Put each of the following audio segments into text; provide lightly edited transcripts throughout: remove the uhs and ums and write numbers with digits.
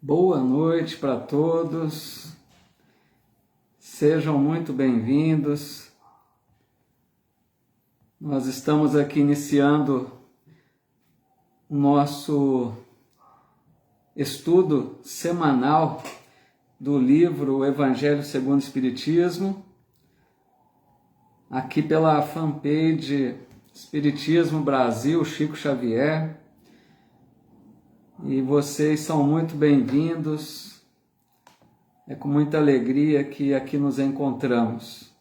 Boa noite para todos, sejam muito bem-vindos. Nós estamos aqui iniciando o nosso estudo semanal do livro O Evangelho segundo o Espiritismo, aqui pela fanpage Espiritismo Brasil, Chico Xavier. E vocês são muito bem-vindos, é com muita alegria que aqui nos encontramos.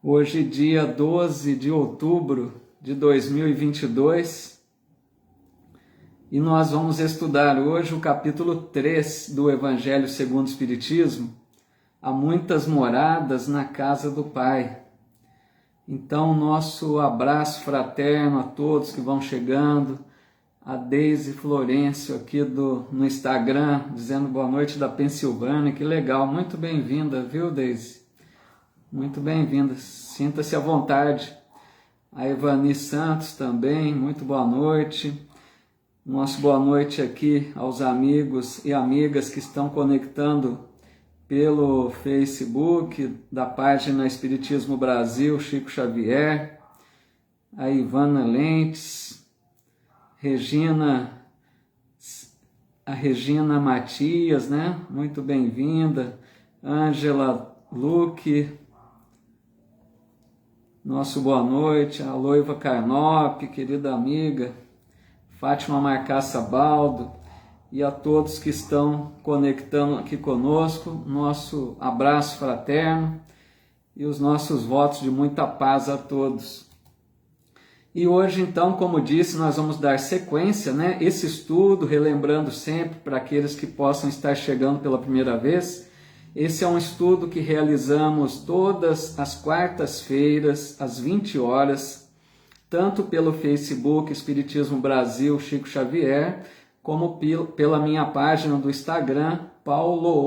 Hoje, dia 12 de outubro de 2022, e nós vamos estudar hoje o capítulo 3 do Evangelho segundo o Espiritismo, Há muitas moradas na casa do Pai. Então, nosso abraço fraterno a todos que vão chegando, a Deise Florencio aqui no Instagram, dizendo boa noite da Pensilvânia, que legal, muito bem-vinda, viu, Deise? Muito bem-vinda, sinta-se à vontade. A Evani Santos também, muito boa noite. Nosso boa noite aqui aos amigos e amigas que estão conectando pelo Facebook da página Espiritismo Brasil, Chico Xavier, a Ivana Lentes, a Regina Matias, né? Muito bem-vinda, Ângela Luque, nosso boa noite, a Loiva Carnop, querida amiga, Fátima Marcaça Baldo, e a todos que estão conectando aqui conosco, nosso abraço fraterno e os nossos votos de muita paz a todos. E hoje, então, como disse, nós vamos dar sequência, né? Esse estudo, relembrando sempre para aqueles que possam estar chegando pela primeira vez, esse é um estudo que realizamos todas as quartas-feiras, às 20 horas, tanto pelo Facebook Espiritismo Brasil, Chico Xavier, como pela minha página do Instagram, paulo_Sampaio.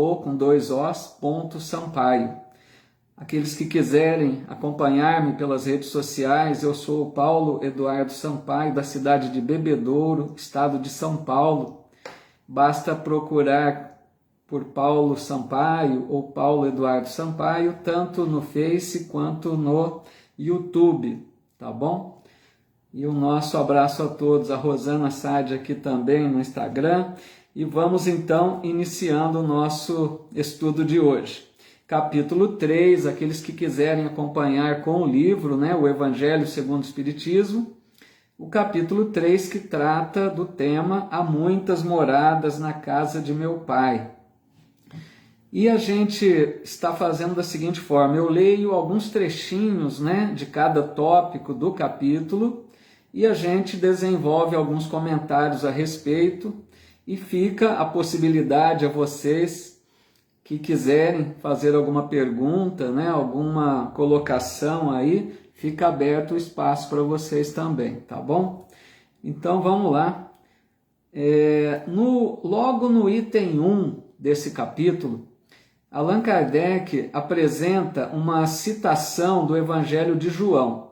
Aqueles que quiserem acompanhar-me pelas redes sociais, eu sou o Paulo Eduardo Sampaio, da cidade de Bebedouro, estado de São Paulo. Basta procurar por Paulo Sampaio ou Paulo Eduardo Sampaio, tanto no Face quanto no YouTube, tá bom? E o nosso abraço a todos, a Rosana Sade aqui também no Instagram. E vamos então iniciando o nosso estudo de hoje. Capítulo 3, aqueles que quiserem acompanhar com o livro, né, o Evangelho segundo o Espiritismo. O capítulo 3 que trata do tema Há muitas moradas na casa de meu Pai. E a gente está fazendo da seguinte forma, eu leio alguns trechinhos, né, de cada tópico do capítulo, e a gente desenvolve alguns comentários a respeito e fica a possibilidade a vocês que quiserem fazer alguma pergunta, né, alguma colocação aí, fica aberto o espaço para vocês também, tá bom? Então vamos lá. Logo no item 1 desse capítulo, Allan Kardec apresenta uma citação do Evangelho de João.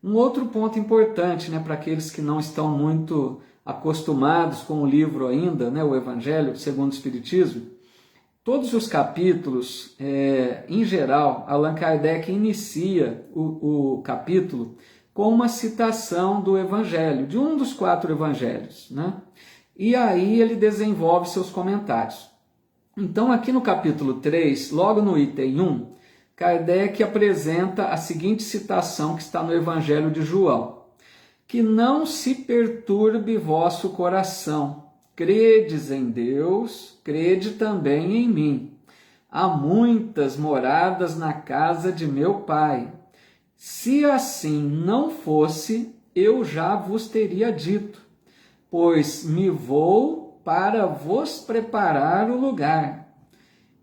Um outro ponto importante, né, para aqueles que não estão muito acostumados com o livro ainda, né, o Evangelho segundo o Espiritismo, todos os capítulos, em geral, Allan Kardec inicia o capítulo com uma citação do Evangelho, de um dos 4 Evangelhos, né? E aí ele desenvolve seus comentários. Então, aqui no capítulo 3, logo no item 1, Kardec apresenta a seguinte citação que está no Evangelho de João. Que não se perturbe vosso coração. Credes em Deus, crede também em mim. Há muitas moradas na casa de meu Pai. Se assim não fosse, eu já vos teria dito, pois me vou para vos preparar o lugar.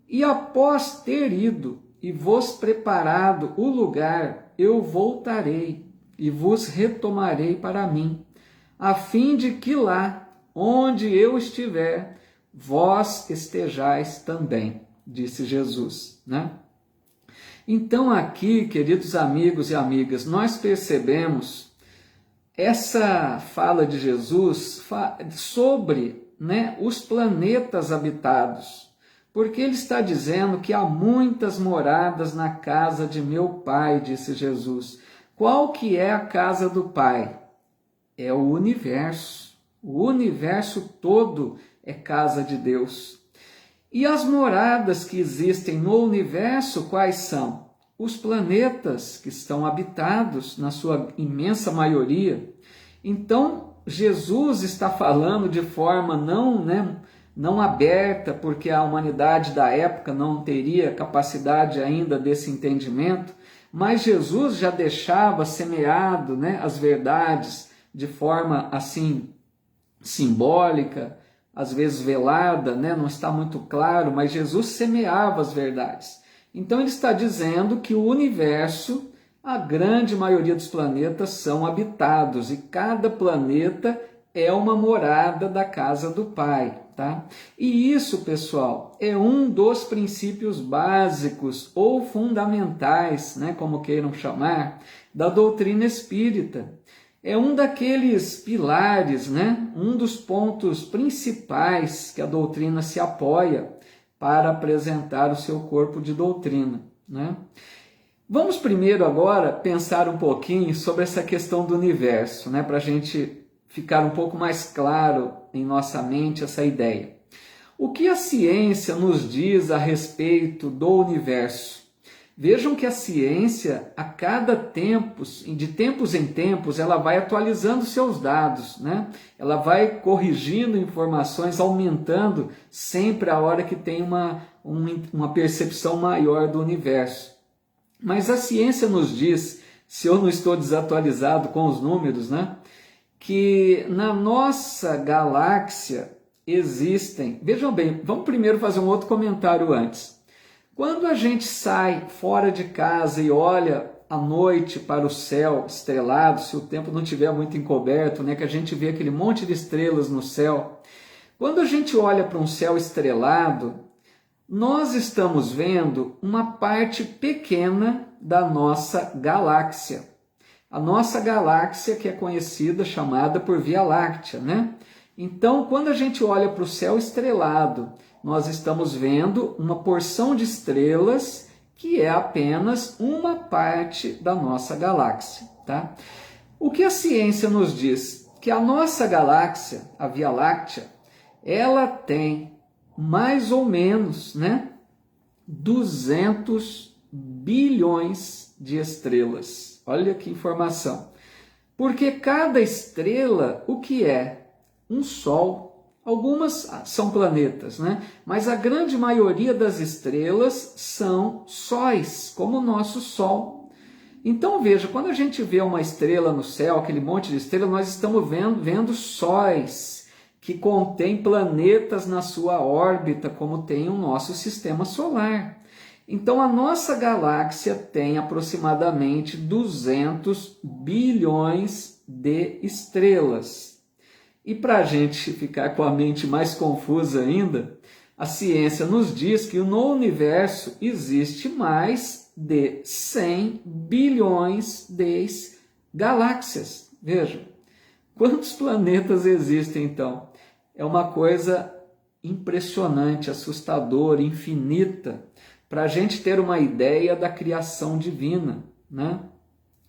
E após ter ido e vos preparado o lugar, eu voltarei e vos retomarei para mim, a fim de que lá, onde eu estiver, vós estejais também, disse Jesus, né? Então aqui, queridos amigos e amigas, nós percebemos essa fala de Jesus sobre, né, os planetas habitados, porque ele está dizendo que há muitas moradas na casa de meu Pai, disse Jesus. Qual que é a casa do Pai? É o universo. O universo todo é casa de Deus. E as moradas que existem no universo, quais são? Os planetas que estão habitados, na sua imensa maioria. Então, Jesus está falando de forma não aberta, porque a humanidade da época não teria capacidade ainda desse entendimento, mas Jesus já deixava semeado, né, as verdades de forma assim simbólica, às vezes velada, né, não está muito claro, mas Jesus semeava as verdades. Então ele está dizendo que o universo, a grande maioria dos planetas são habitados e cada planeta é uma morada da casa do Pai, tá? E isso, pessoal, é um dos princípios básicos ou fundamentais, né, como queiram chamar, da doutrina espírita. É um daqueles pilares, né, um dos pontos principais que a doutrina se apoia para apresentar o seu corpo de doutrina, né? Vamos primeiro agora pensar um pouquinho sobre essa questão do universo, né, para a gente ficar um pouco mais claro em nossa mente essa ideia. O que a ciência nos diz a respeito do universo? Vejam que a ciência, a cada de tempos em tempos, ela vai atualizando seus dados, né? Ela vai corrigindo informações, aumentando sempre a hora que tem uma percepção maior do universo. Mas a ciência nos diz, se eu não estou desatualizado com os números, né, que na nossa galáxia existem... Vejam bem, vamos primeiro fazer um outro comentário antes. Quando a gente sai fora de casa e olha à noite para o céu estrelado, se o tempo não estiver muito encoberto, né, que a gente vê aquele monte de estrelas no céu, quando a gente olha para um céu estrelado, nós estamos vendo uma parte pequena da nossa galáxia. A nossa galáxia, que é conhecida, chamada por Via Láctea, né? Então, quando a gente olha para o céu estrelado, nós estamos vendo uma porção de estrelas que é apenas uma parte da nossa galáxia, tá? O que a ciência nos diz? Que a nossa galáxia, a Via Láctea, ela tem mais ou menos, né, 200 bilhões de estrelas. Olha que informação. Porque cada estrela, o que é? Um Sol. Algumas são planetas, né? Mas a grande maioria das estrelas são sóis, como o nosso Sol. Então veja, quando a gente vê uma estrela no céu, aquele monte de estrelas, nós estamos vendo sóis que contêm planetas na sua órbita, como tem o nosso sistema solar. Então a nossa galáxia tem aproximadamente 200 bilhões de estrelas. E para a gente ficar com a mente mais confusa ainda, a ciência nos diz que no universo existe mais de 100 bilhões de galáxias. Vejam, quantos planetas existem então? É uma coisa impressionante, assustadora, infinita, para a gente ter uma ideia da criação divina, né?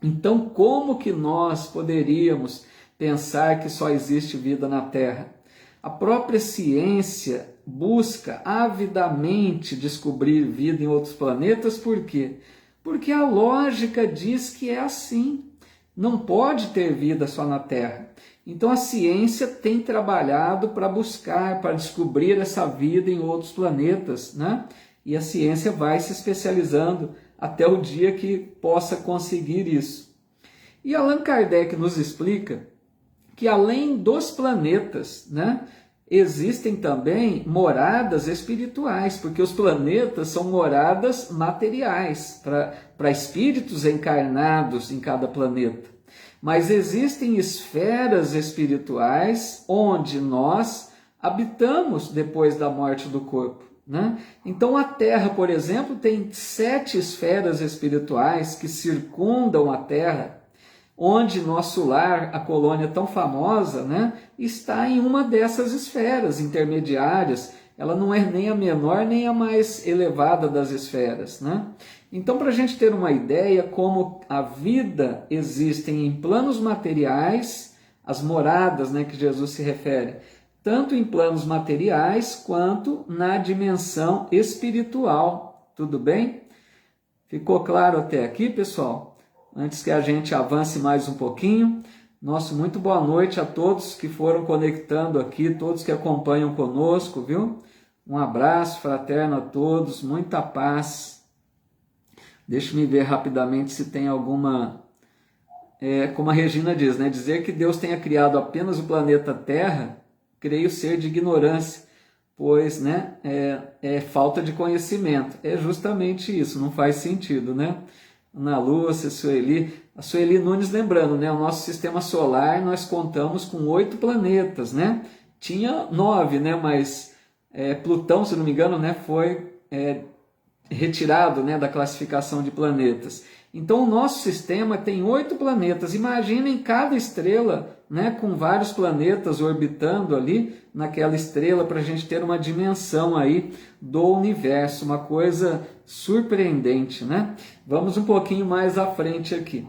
Então, como que nós poderíamos pensar que só existe vida na Terra? A própria ciência busca avidamente descobrir vida em outros planetas, por quê? Porque a lógica diz que é assim. Não pode ter vida só na Terra. Então a ciência tem trabalhado para buscar, para descobrir essa vida em outros planetas, né? E a ciência vai se especializando até o dia que possa conseguir isso. E Allan Kardec nos explica que além dos planetas, né, existem também moradas espirituais, porque os planetas são moradas materiais para espíritos encarnados em cada planeta. Mas existem esferas espirituais onde nós habitamos depois da morte do corpo, né? Então a Terra, por exemplo, tem 7 esferas espirituais que circundam a Terra, onde nosso lar, a colônia tão famosa, né, está em uma dessas esferas intermediárias. Ela não é nem a menor nem a mais elevada das esferas, né? Então, para a gente ter uma ideia como a vida existe em planos materiais, as moradas, né, que Jesus se refere, tanto em planos materiais quanto na dimensão espiritual. Tudo bem? Ficou claro até aqui, pessoal? Antes que a gente avance mais um pouquinho, nosso muito boa noite a todos que foram conectando aqui, todos que acompanham conosco, viu? Um abraço fraterno a todos, muita paz. Deixa-me ver rapidamente se tem alguma... como a Regina diz, né? Dizer que Deus tenha criado apenas o planeta Terra, creio ser de ignorância, pois, né, é falta de conhecimento. É justamente isso, não faz sentido, né? Ana Lúcia, a Sueli Nunes lembrando, né? O nosso sistema solar, nós contamos com 8 planetas, né? Tinha 9, né? Mas Plutão, se não me engano, né, foi retirado, né, da classificação de planetas. Então o nosso sistema tem 8 planetas. Imaginem cada estrela, né, com vários planetas orbitando ali naquela estrela, para a gente ter uma dimensão aí do universo, uma coisa surpreendente, né? Vamos um pouquinho mais à frente aqui.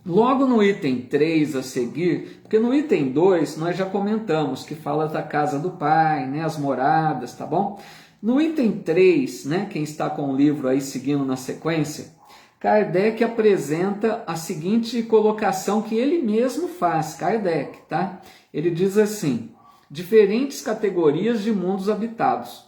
Logo no item 3 a seguir, porque no item 2 nós já comentamos que fala da casa do Pai, né, as moradas, tá bom? No item 3, né, quem está com o livro aí seguindo na sequência, Kardec apresenta a seguinte colocação que ele mesmo faz, Kardec, tá? Ele diz assim: diferentes categorias de mundos habitados.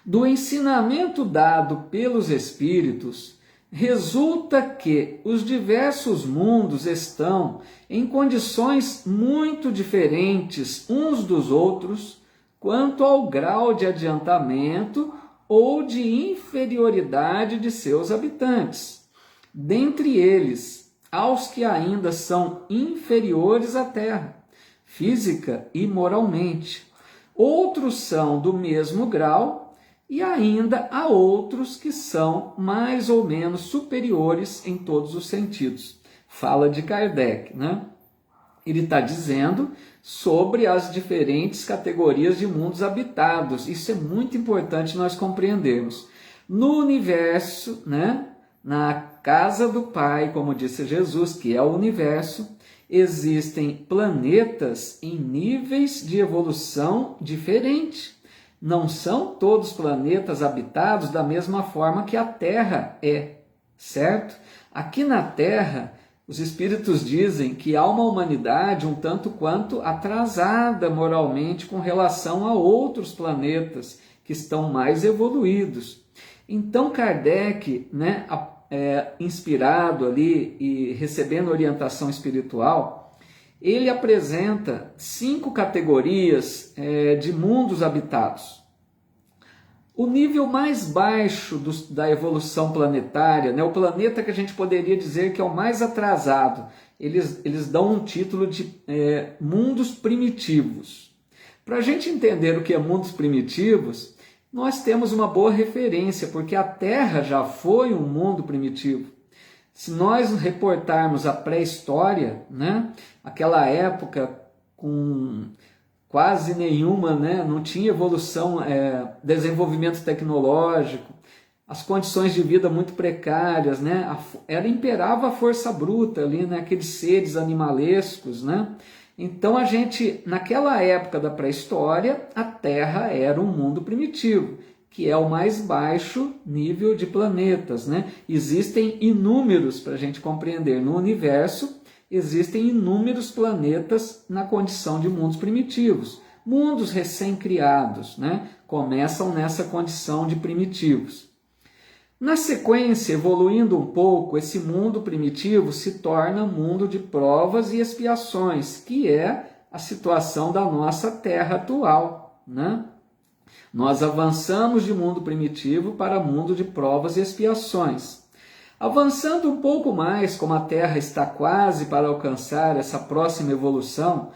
Do ensinamento dado pelos espíritos, resulta que os diversos mundos estão em condições muito diferentes uns dos outros quanto ao grau de adiantamento ou de inferioridade de seus habitantes. Dentre eles, aos que ainda são inferiores à Terra, física e moralmente. Outros são do mesmo grau e ainda há outros que são mais ou menos superiores em todos os sentidos. Fala de Kardec, né? Ele está dizendo sobre as diferentes categorias de mundos habitados. Isso é muito importante nós compreendermos. No universo, né, na casa do Pai, como disse Jesus, que é o universo, existem planetas em níveis de evolução diferentes. Não são todos planetas habitados da mesma forma que a Terra é, certo? Aqui na Terra, os espíritos dizem que há uma humanidade um tanto quanto atrasada moralmente com relação a outros planetas que estão mais evoluídos. Então Kardec, né, inspirado ali e recebendo orientação espiritual, ele apresenta 5 categorias de mundos habitados. O nível mais baixo da evolução planetária, né, o planeta que a gente poderia dizer que é o mais atrasado, eles dão um título de mundos primitivos. Para a gente entender o que é mundos primitivos, nós temos uma boa referência, porque a Terra já foi um mundo primitivo. Se nós reportarmos a pré-história, né, aquela época com quase nenhuma, né, não tinha evolução, desenvolvimento tecnológico, as condições de vida muito precárias, né, imperava a força bruta ali, né, aqueles seres animalescos, né. Então a gente, naquela época da pré-história, a Terra era um mundo primitivo, que é o mais baixo nível de planetas, né. Existem inúmeros, para a gente compreender, no universo, existem inúmeros planetas na condição de mundos primitivos. Mundos recém-criados, né, começam nessa condição de primitivos. Na sequência, evoluindo um pouco, esse mundo primitivo se torna mundo de provas e expiações, que é a situação da nossa Terra atual, né? Nós avançamos de mundo primitivo para mundo de provas e expiações. Avançando um pouco mais, como a Terra está quase para alcançar essa próxima evolução,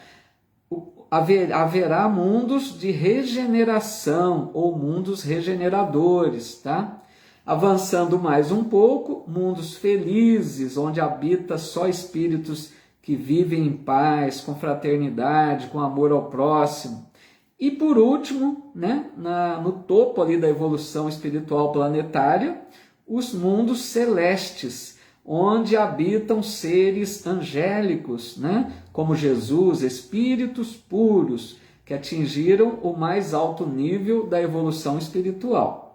haverá mundos de regeneração ou mundos regeneradores, tá? Avançando mais um pouco, mundos felizes, onde habita só espíritos que vivem em paz, com fraternidade, com amor ao próximo. E por último, né, no topo ali da evolução espiritual planetária, os mundos celestes, onde habitam seres angélicos, né, como Jesus, espíritos puros, que atingiram o mais alto nível da evolução espiritual.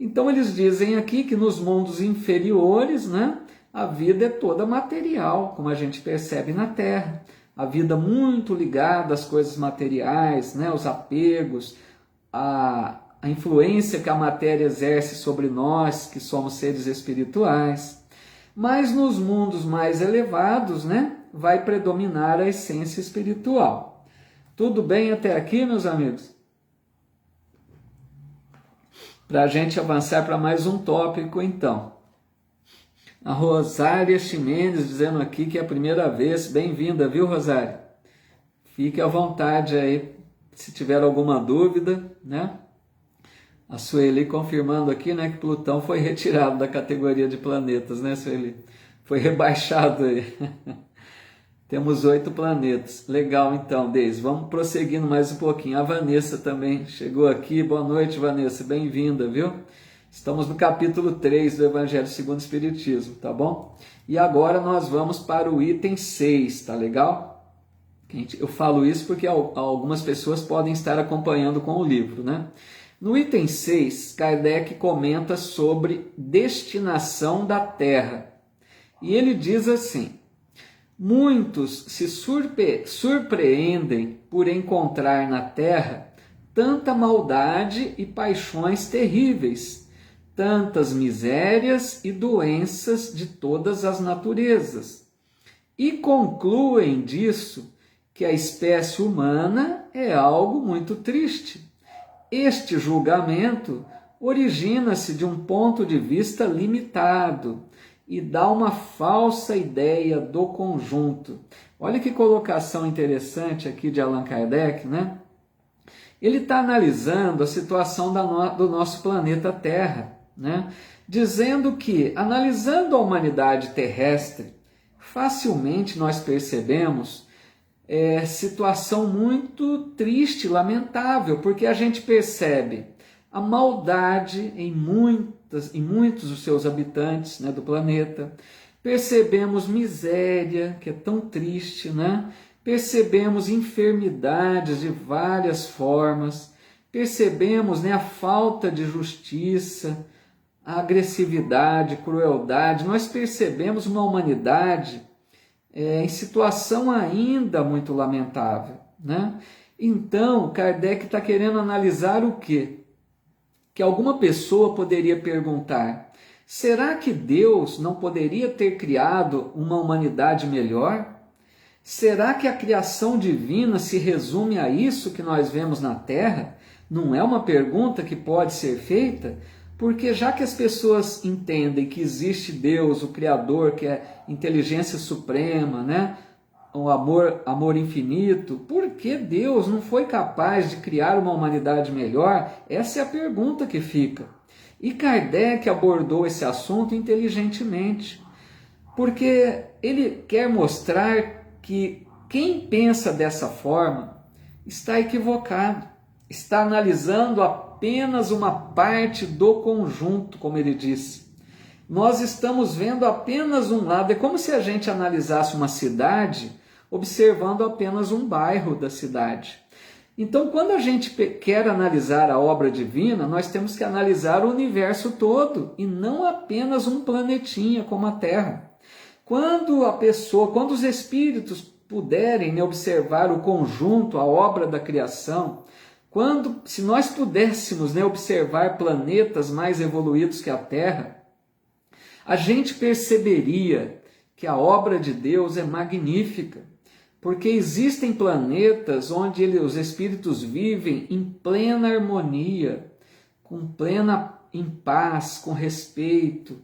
Então eles dizem aqui que nos mundos inferiores, né, a vida é toda material, como a gente percebe na Terra. A vida muito ligada às coisas materiais, né, os apegos, a influência que a matéria exerce sobre nós, que somos seres espirituais. Mas nos mundos mais elevados, né, vai predominar a essência espiritual. Tudo bem até aqui, meus amigos? Para a gente avançar para mais um tópico, então. A Rosária Ximenes dizendo aqui que é a primeira vez. Bem-vinda, viu, Rosária? Fique à vontade aí, se tiver alguma dúvida, né? A Sueli confirmando aqui, né, que Plutão foi retirado da categoria de planetas, né, Sueli? Foi rebaixado aí. Temos 8 planetas. Legal, então, Deise. Vamos prosseguindo mais um pouquinho. A Vanessa também chegou aqui. Boa noite, Vanessa. Bem-vinda, viu? Estamos no capítulo 3 do Evangelho segundo o Espiritismo, tá bom? E agora nós vamos para o item 6, tá legal? Eu falo isso porque algumas pessoas podem estar acompanhando com o livro, né? No item 6, Kardec comenta sobre destinação da Terra. E ele diz assim: muitos se surpreendem por encontrar na Terra tanta maldade e paixões terríveis, tantas misérias e doenças de todas as naturezas, e concluem disso que a espécie humana é algo muito triste. Este julgamento origina-se de um ponto de vista limitado e dá uma falsa ideia do conjunto. Olha que colocação interessante aqui de Allan Kardec, né? Ele está analisando a situação do nosso planeta Terra, né? Dizendo que, analisando a humanidade terrestre, facilmente nós percebemos situação muito triste, lamentável, porque a gente percebe a maldade em muitos dos seus habitantes, né, do planeta. Percebemos miséria, que é tão triste, né? Percebemos enfermidades de várias formas, percebemos, né, a falta de justiça, a agressividade, crueldade. Nós percebemos uma humanidade em situação ainda muito lamentável, né? Então, Kardec está querendo analisar o quê? Que alguma pessoa poderia perguntar: será que Deus não poderia ter criado uma humanidade melhor? Será que a criação divina se resume a isso que nós vemos na Terra? Não é uma pergunta que pode ser feita? Porque já que as pessoas entendem que existe Deus, o Criador, que é inteligência suprema, né? O amor infinito, por que Deus não foi capaz de criar uma humanidade melhor? Essa é a pergunta que fica. E Kardec abordou esse assunto inteligentemente, porque ele quer mostrar que quem pensa dessa forma está equivocado, está analisando apenas uma parte do conjunto, como ele disse. Nós estamos vendo apenas um lado. É como se a gente analisasse uma cidade observando apenas um bairro da cidade. Então, quando a gente quer analisar a obra divina, nós temos que analisar o universo todo e não apenas um planetinha como a Terra. Quando os espíritos puderem, né, observar o conjunto, a obra da criação, se nós pudéssemos, né, observar planetas mais evoluídos que a Terra, a gente perceberia que a obra de Deus é magnífica, porque existem planetas onde os espíritos vivem em plena harmonia, em paz, com respeito,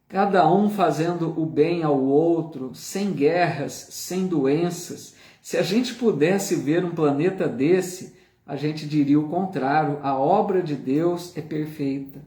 cada um fazendo o bem ao outro, sem guerras, sem doenças. Se a gente pudesse ver um planeta desse, a gente diria o contrário, a obra de Deus é perfeita.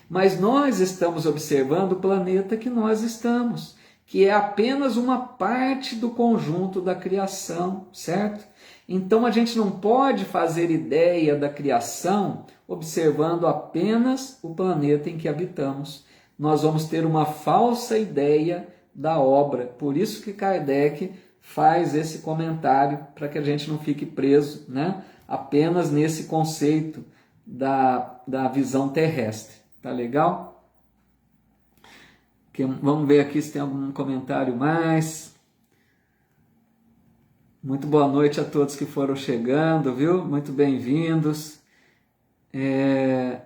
Mas nós estamos observando o planeta que nós estamos, que é apenas uma parte do conjunto da criação, certo? Então a gente não pode fazer ideia da criação observando apenas o planeta em que habitamos. Nós vamos ter uma falsa ideia da obra. Por isso que Kardec faz esse comentário, para que a gente não fique preso, né, apenas nesse conceito da visão terrestre. Tá legal? Vamos ver aqui se tem algum comentário mais. Muito boa noite a todos que foram chegando, viu? Muito bem-vindos.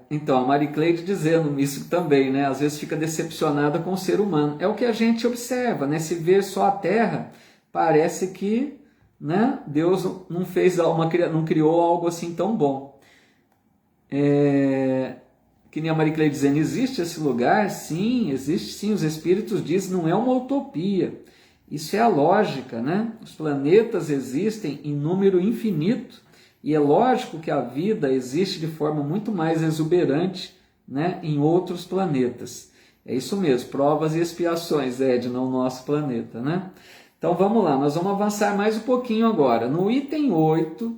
Então, a Maricleide dizendo isso também, né? Às vezes fica decepcionada com o ser humano. É o que a gente observa, né? Se ver só a Terra, parece que, né, Deus não fez não criou algo assim tão bom. Que nem a Maricleide dizendo, existe esse lugar? Sim, existe sim. Os espíritos dizem, não é uma utopia. Isso é a lógica, né? Os planetas existem em número infinito e é lógico que a vida existe de forma muito mais exuberante, né, em outros planetas. É isso mesmo, provas e expiações, Ed, no nosso planeta, né? Então vamos lá, nós vamos avançar mais um pouquinho agora. No item 8,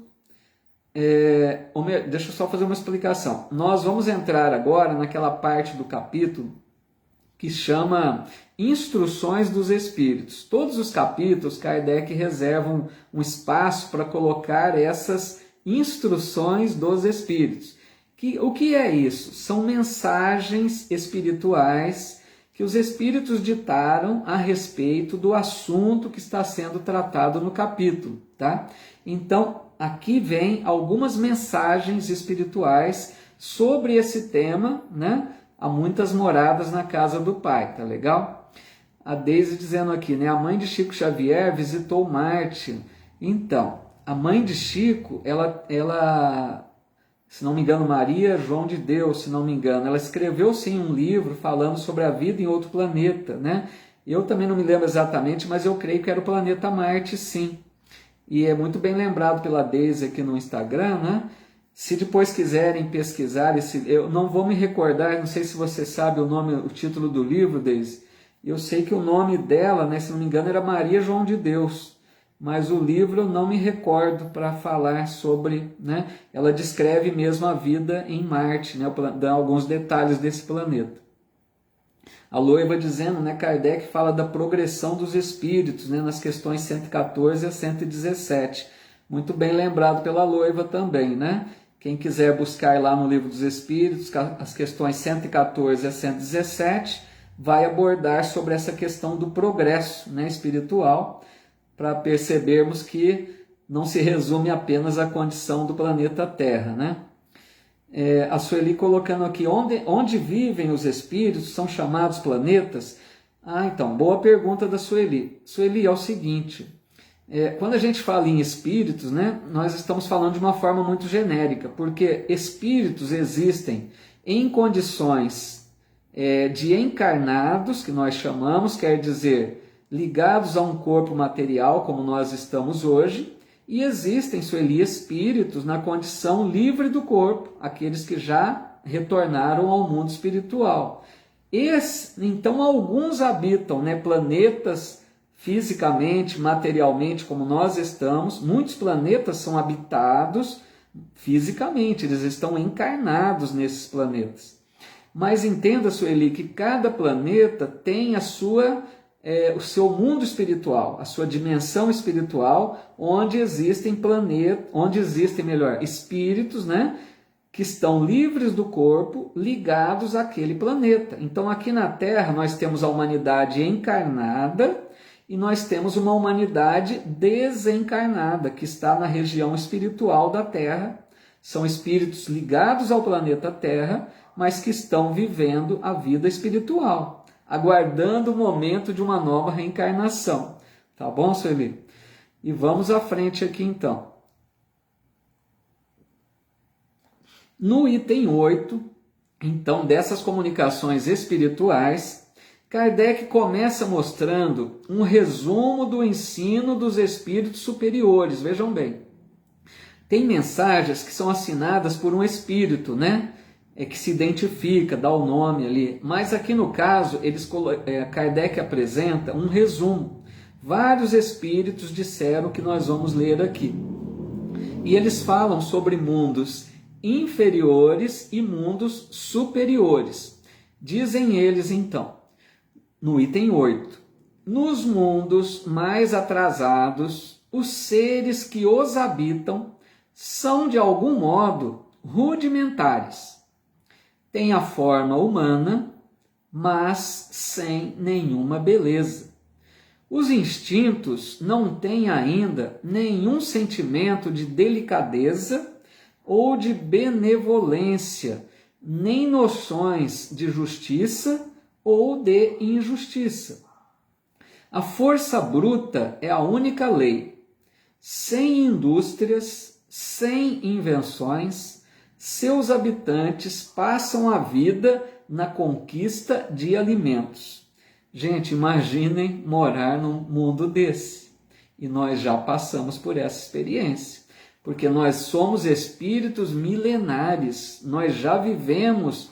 deixa eu só fazer uma explicação. Nós vamos entrar agora naquela parte do capítulo que chama Instruções dos Espíritos. Todos os capítulos, Kardec reserva um espaço para colocar essas instruções dos Espíritos. O que é isso? São mensagens espirituais que os Espíritos ditaram a respeito do assunto que está sendo tratado no capítulo, tá? Então, aqui vem algumas mensagens espirituais sobre esse tema, né? Há muitas moradas na casa do Pai, tá legal? A Deise dizendo aqui, né? A mãe de Chico Xavier visitou Marte. Então, a mãe de Chico, ela, se não me engano, Maria João de Deus, se não me engano, ela escreveu sim um livro falando sobre a vida em outro planeta, né? Eu também não me lembro exatamente, mas eu creio que era o planeta Marte, sim. E é muito bem lembrado pela Deise aqui no Instagram, né? Se depois quiserem pesquisar, eu não vou me recordar, não sei se você sabe o título do livro, Deise. Eu sei que o nome dela, né, se não me engano, era Maria João de Deus. Mas o livro eu não me recordo para falar sobre, né? Ela descreve mesmo a vida em Marte, né? Dá alguns detalhes desse planeta. A Loiva dizendo, né? Kardec fala da progressão dos espíritos, né? Nas questões 114 a 117. Muito bem lembrado pela Loiva também, né? Quem quiser buscar lá no Livro dos Espíritos, as questões 114 a 117, vai abordar sobre essa questão do progresso, né, espiritual, para percebermos que não se resume apenas à condição do planeta Terra, né? A Sueli colocando aqui, onde vivem os espíritos, são chamados planetas? Então, boa pergunta da Sueli. Sueli, é o seguinte, quando a gente fala em espíritos, né, nós estamos falando de uma forma muito genérica, porque espíritos existem em condições de encarnados, que nós chamamos, quer dizer, ligados a um corpo material, como nós estamos hoje, e existem, Sueli, espíritos na condição livre do corpo, aqueles que já retornaram ao mundo espiritual. Então, alguns habitam, né, planetas fisicamente, materialmente, como nós estamos. Muitos planetas são habitados fisicamente, eles estão encarnados nesses planetas. Mas entenda, Sueli, que cada planeta tem o seu mundo espiritual, a sua dimensão espiritual, onde existem espíritos, né, que estão livres do corpo, ligados àquele planeta. Então, aqui na Terra, nós temos a humanidade encarnada e nós temos uma humanidade desencarnada, que está na região espiritual da Terra. São espíritos ligados ao planeta Terra, mas que estão vivendo a vida espiritual, aguardando o momento de uma nova reencarnação. Tá bom, Sueli? E vamos à frente aqui então. No item 8, então, dessas comunicações espirituais, Kardec começa mostrando um resumo do ensino dos espíritos superiores. Vejam bem, Tem mensagens que são assinadas por um espírito, né? Que se identifica, dá o nome ali. Mas aqui no caso, Kardec apresenta um resumo. Vários espíritos disseram o que nós vamos ler aqui. E eles falam sobre mundos inferiores e mundos superiores. Dizem eles então, no item 8, nos mundos mais atrasados, os seres que os habitam são de algum modo rudimentares. Têm a forma humana, mas sem nenhuma beleza. Os instintos não têm ainda nenhum sentimento de delicadeza ou de benevolência, nem noções de justiça ou de injustiça. A força bruta é a única lei. Sem indústrias, sem invenções, seus habitantes passam a vida na conquista de alimentos. Gente, imaginem morar num mundo desse. E nós já passamos por essa experiência. Porque nós somos espíritos milenares. Nós já vivemos,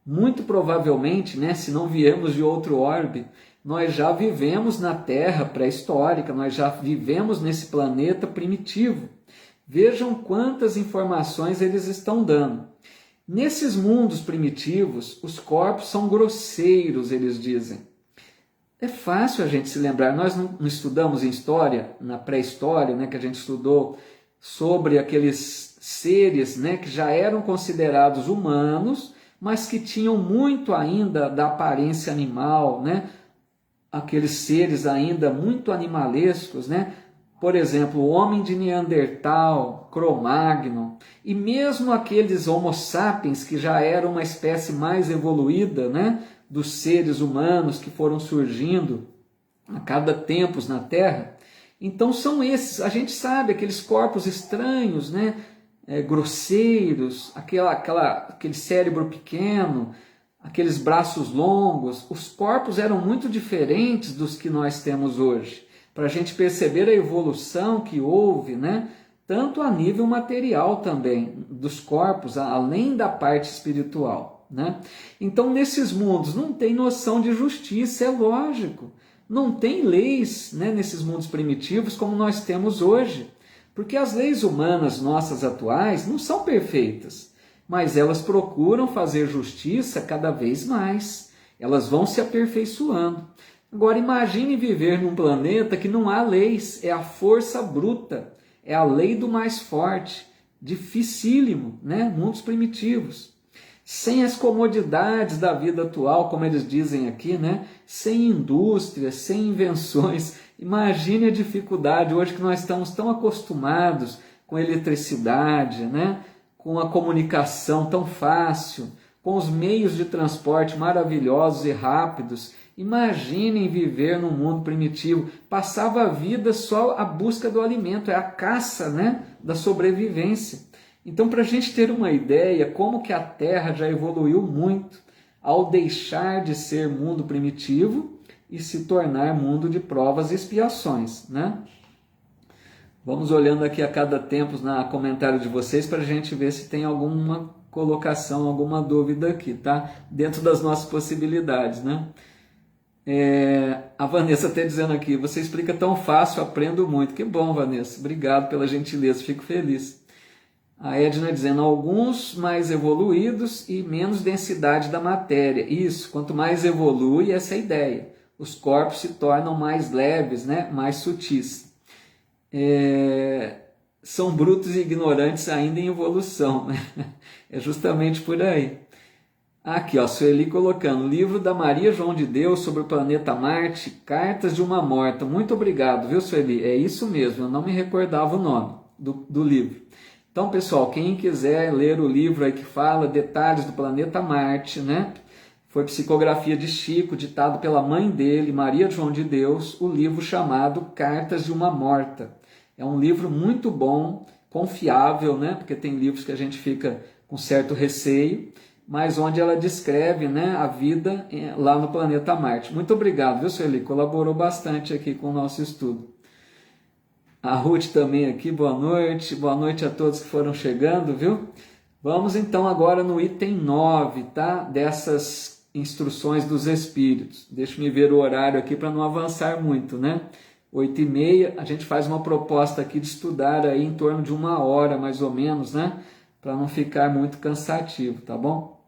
muito provavelmente, né, se não viemos de outro orbe, nós já vivemos na Terra pré-histórica, nós já vivemos nesse planeta primitivo. Vejam quantas informações eles estão dando. Nesses mundos primitivos, os corpos são grosseiros, eles dizem. É fácil a gente se lembrar, nós não estudamos em história, na pré-história, né, que a gente estudou sobre aqueles seres, né, que já eram considerados humanos, mas que tinham muito ainda da aparência animal, né? Aqueles seres ainda muito animalescos, né? Por exemplo, o homem de Neandertal, Cro-Magnon, e mesmo aqueles Homo sapiens, que já eram uma espécie mais evoluída, né? Dos seres humanos que foram surgindo a cada tempos na Terra. Então são esses, a gente sabe, aqueles corpos estranhos, né? Grosseiros, aquele cérebro pequeno, aqueles braços longos. Os corpos eram muito diferentes dos que nós temos hoje, para a gente perceber a evolução que houve, né? Tanto a nível material também, dos corpos, além da parte espiritual, né? Então, nesses mundos não tem noção de justiça, é lógico. Não tem leis, né, nesses mundos primitivos como nós temos hoje. Porque as leis humanas nossas atuais não são perfeitas, mas elas procuram fazer justiça cada vez mais. Elas vão se aperfeiçoando. Agora imagine viver num planeta que não há leis, é a força bruta, é a lei do mais forte, dificílimo, né? Mundos primitivos. Sem as comodidades da vida atual, como eles dizem aqui, né? Sem indústrias, sem invenções. Imagine a dificuldade hoje que nós estamos tão acostumados com a eletricidade, né? Com a comunicação tão fácil, com os meios de transporte maravilhosos e rápidos. Imaginem viver num mundo primitivo. Passava a vida só à busca do alimento, é a caça, né? Da sobrevivência. Então, para a gente ter uma ideia como que a Terra já evoluiu muito ao deixar de ser mundo primitivo e se tornar mundo de provas e expiações, né? Vamos olhando aqui a cada tempo no comentário de vocês para a gente ver se tem alguma colocação, alguma dúvida aqui, tá? Dentro das nossas possibilidades, né? A Vanessa está dizendo aqui, você explica tão fácil, aprendo muito. Que bom, Vanessa, obrigado pela gentileza, fico feliz. A Edna dizendo, alguns mais evoluídos e menos densidade da matéria. Isso, quanto mais evolui, essa é a ideia. Os corpos se tornam mais leves, né? Mais sutis. São brutos e ignorantes ainda em evolução, né? É justamente por aí. Aqui, ó, Sueli colocando, livro da Maria João de Deus sobre o planeta Marte, Cartas de uma Morta. Muito obrigado, viu, Sueli? É isso mesmo, eu não me recordava o nome do livro. Então, pessoal, quem quiser ler o livro aí que fala detalhes do planeta Marte, né? Foi psicografia de Chico, ditado pela mãe dele, Maria João de Deus, o livro chamado Cartas de uma Morta. É um livro muito bom, confiável, né? Porque tem livros que a gente fica com certo receio, mas onde ela descreve, né, a vida lá no planeta Marte. Muito obrigado, viu, Sueli? Colaborou bastante aqui com o nosso estudo. A Ruth também aqui, boa noite a todos que foram chegando, viu? Vamos então agora no item 9, tá? Dessas instruções dos Espíritos. Deixa eu ver o horário aqui para não avançar muito, né? 8h30, a gente faz uma proposta aqui de estudar aí em torno de 1 hora, mais ou menos, né? Para não ficar muito cansativo, tá bom?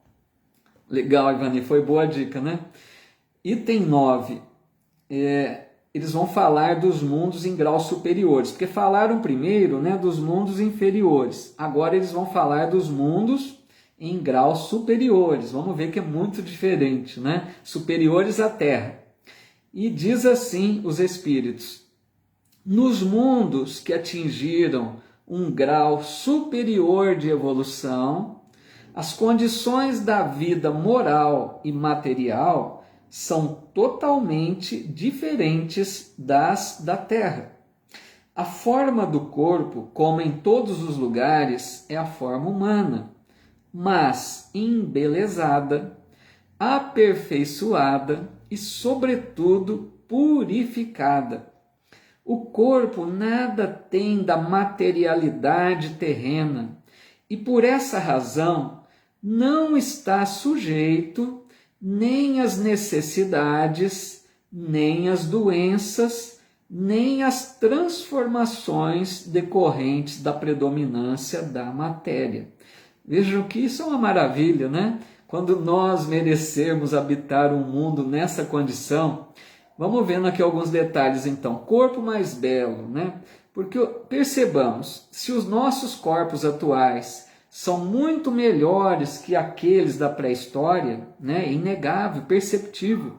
Legal, Ivani, foi boa a dica, né? Item 9, eles vão falar dos mundos em graus superiores, porque falaram primeiro, né, dos mundos inferiores. Agora eles vão falar dos mundos em graus superiores. Vamos ver que é muito diferente, né? Superiores à Terra. E diz assim os Espíritos: nos mundos que atingiram um grau superior de evolução, as condições da vida moral e material são totalmente diferentes das da Terra. A forma do corpo, como em todos os lugares, é a forma humana, mas embelezada, aperfeiçoada e, sobretudo, purificada. O corpo nada tem da materialidade terrena e, por essa razão, não está sujeito nem às necessidades, nem às doenças, nem às transformações decorrentes da predominância da matéria. Vejam que isso é uma maravilha, né? Quando nós merecermos habitar um mundo nessa condição, vamos vendo aqui alguns detalhes então. Corpo mais belo, né? Porque percebamos, se os nossos corpos atuais são muito melhores que aqueles da pré-história, né? É inegável, perceptível.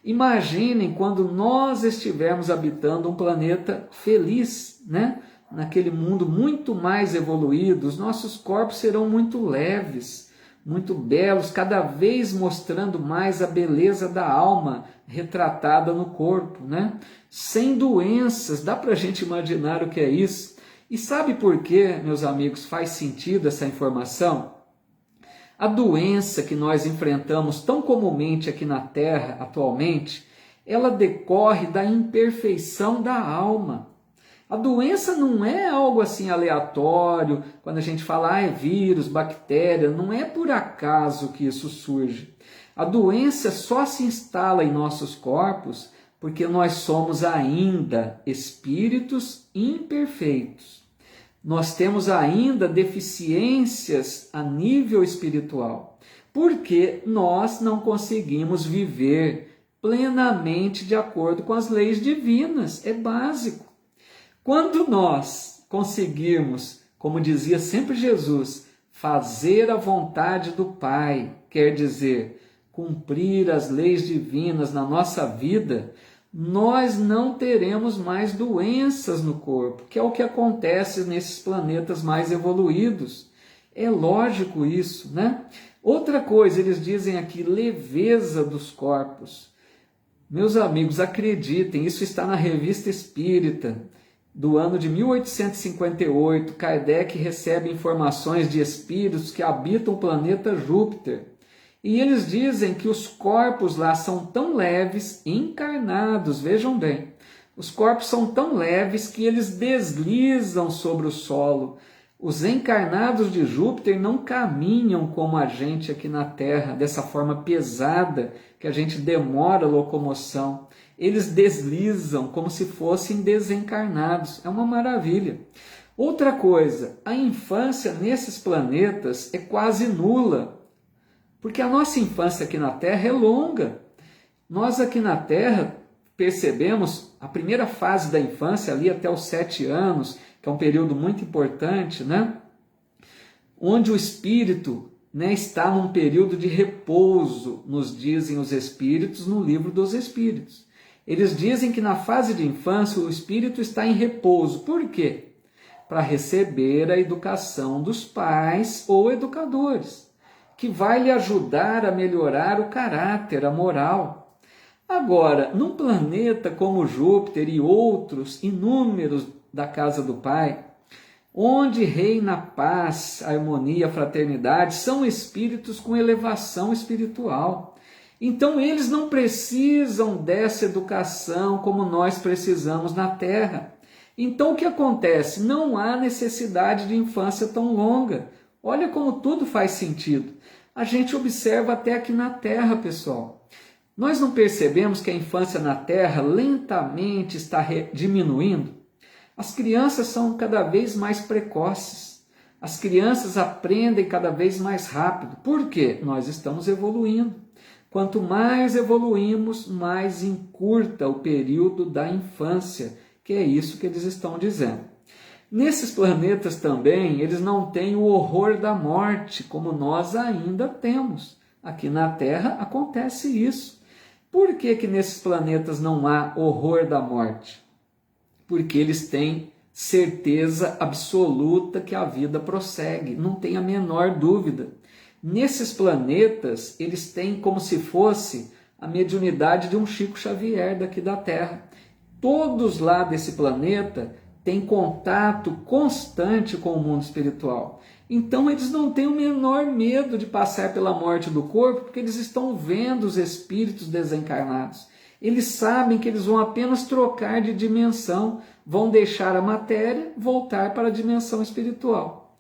Imaginem quando nós estivermos habitando um planeta feliz, né? Naquele mundo muito mais evoluído, os nossos corpos serão muito leves, muito belos, cada vez mostrando mais a beleza da alma retratada no corpo, né? Sem doenças, dá para a gente imaginar o que é isso? E sabe por que, meus amigos, faz sentido essa informação? A doença que nós enfrentamos tão comumente aqui na Terra atualmente, ela decorre da imperfeição da alma. A doença não é algo assim aleatório, quando a gente fala é vírus, bactéria, não é por acaso que isso surge. A doença só se instala em nossos corpos porque nós somos ainda espíritos imperfeitos. Nós temos ainda deficiências a nível espiritual, porque nós não conseguimos viver plenamente de acordo com as leis divinas, é básico. Quando nós conseguirmos, como dizia sempre Jesus, fazer a vontade do Pai, quer dizer, cumprir as leis divinas na nossa vida, nós não teremos mais doenças no corpo, que é o que acontece nesses planetas mais evoluídos. É lógico isso, né? Outra coisa, eles dizem aqui, leveza dos corpos. Meus amigos, acreditem, isso está na Revista Espírita, do ano de 1858, Kardec recebe informações de espíritos que habitam o planeta Júpiter. E eles dizem que os corpos lá são tão leves, encarnados, vejam bem, os corpos são tão leves que eles deslizam sobre o solo. Os encarnados de Júpiter não caminham como a gente aqui na Terra, dessa forma pesada, que a gente demora a locomoção. Eles deslizam como se fossem desencarnados. É uma maravilha. Outra coisa, a infância nesses planetas é quase nula, porque a nossa infância aqui na Terra é longa. Nós aqui na Terra percebemos a primeira fase da infância, ali até os 7 anos, que é um período muito importante, né? Onde o espírito, né, está num período de repouso, nos dizem os espíritos no Livro dos Espíritos. Eles dizem que na fase de infância o espírito está em repouso. Por quê? Para receber a educação dos pais ou educadores, que vai lhe ajudar a melhorar o caráter, a moral. Agora, num planeta como Júpiter e outros inúmeros da casa do Pai, onde reina a paz, a harmonia, a fraternidade, são espíritos com elevação espiritual. Então eles não precisam dessa educação como nós precisamos na Terra. Então o que acontece? Não há necessidade de infância tão longa. Olha como tudo faz sentido. A gente observa até aqui na Terra, pessoal. Nós não percebemos que a infância na Terra lentamente está diminuindo? As crianças são cada vez mais precoces. As crianças aprendem cada vez mais rápido. Por quê? Nós estamos evoluindo. Quanto mais evoluímos, mais encurta o período da infância, que é isso que eles estão dizendo. Nesses planetas também, eles não têm o horror da morte, como nós ainda temos. Aqui na Terra acontece isso. Por que que nesses planetas não há horror da morte? Porque eles têm certeza absoluta que a vida prossegue, não tem a menor dúvida. Nesses planetas, eles têm como se fosse a mediunidade de um Chico Xavier daqui da Terra. Todos lá desse planeta têm contato constante com o mundo espiritual. Então eles não têm o menor medo de passar pela morte do corpo, porque eles estão vendo os espíritos desencarnados. Eles sabem que eles vão apenas trocar de dimensão, vão deixar a matéria, voltar para a dimensão espiritual.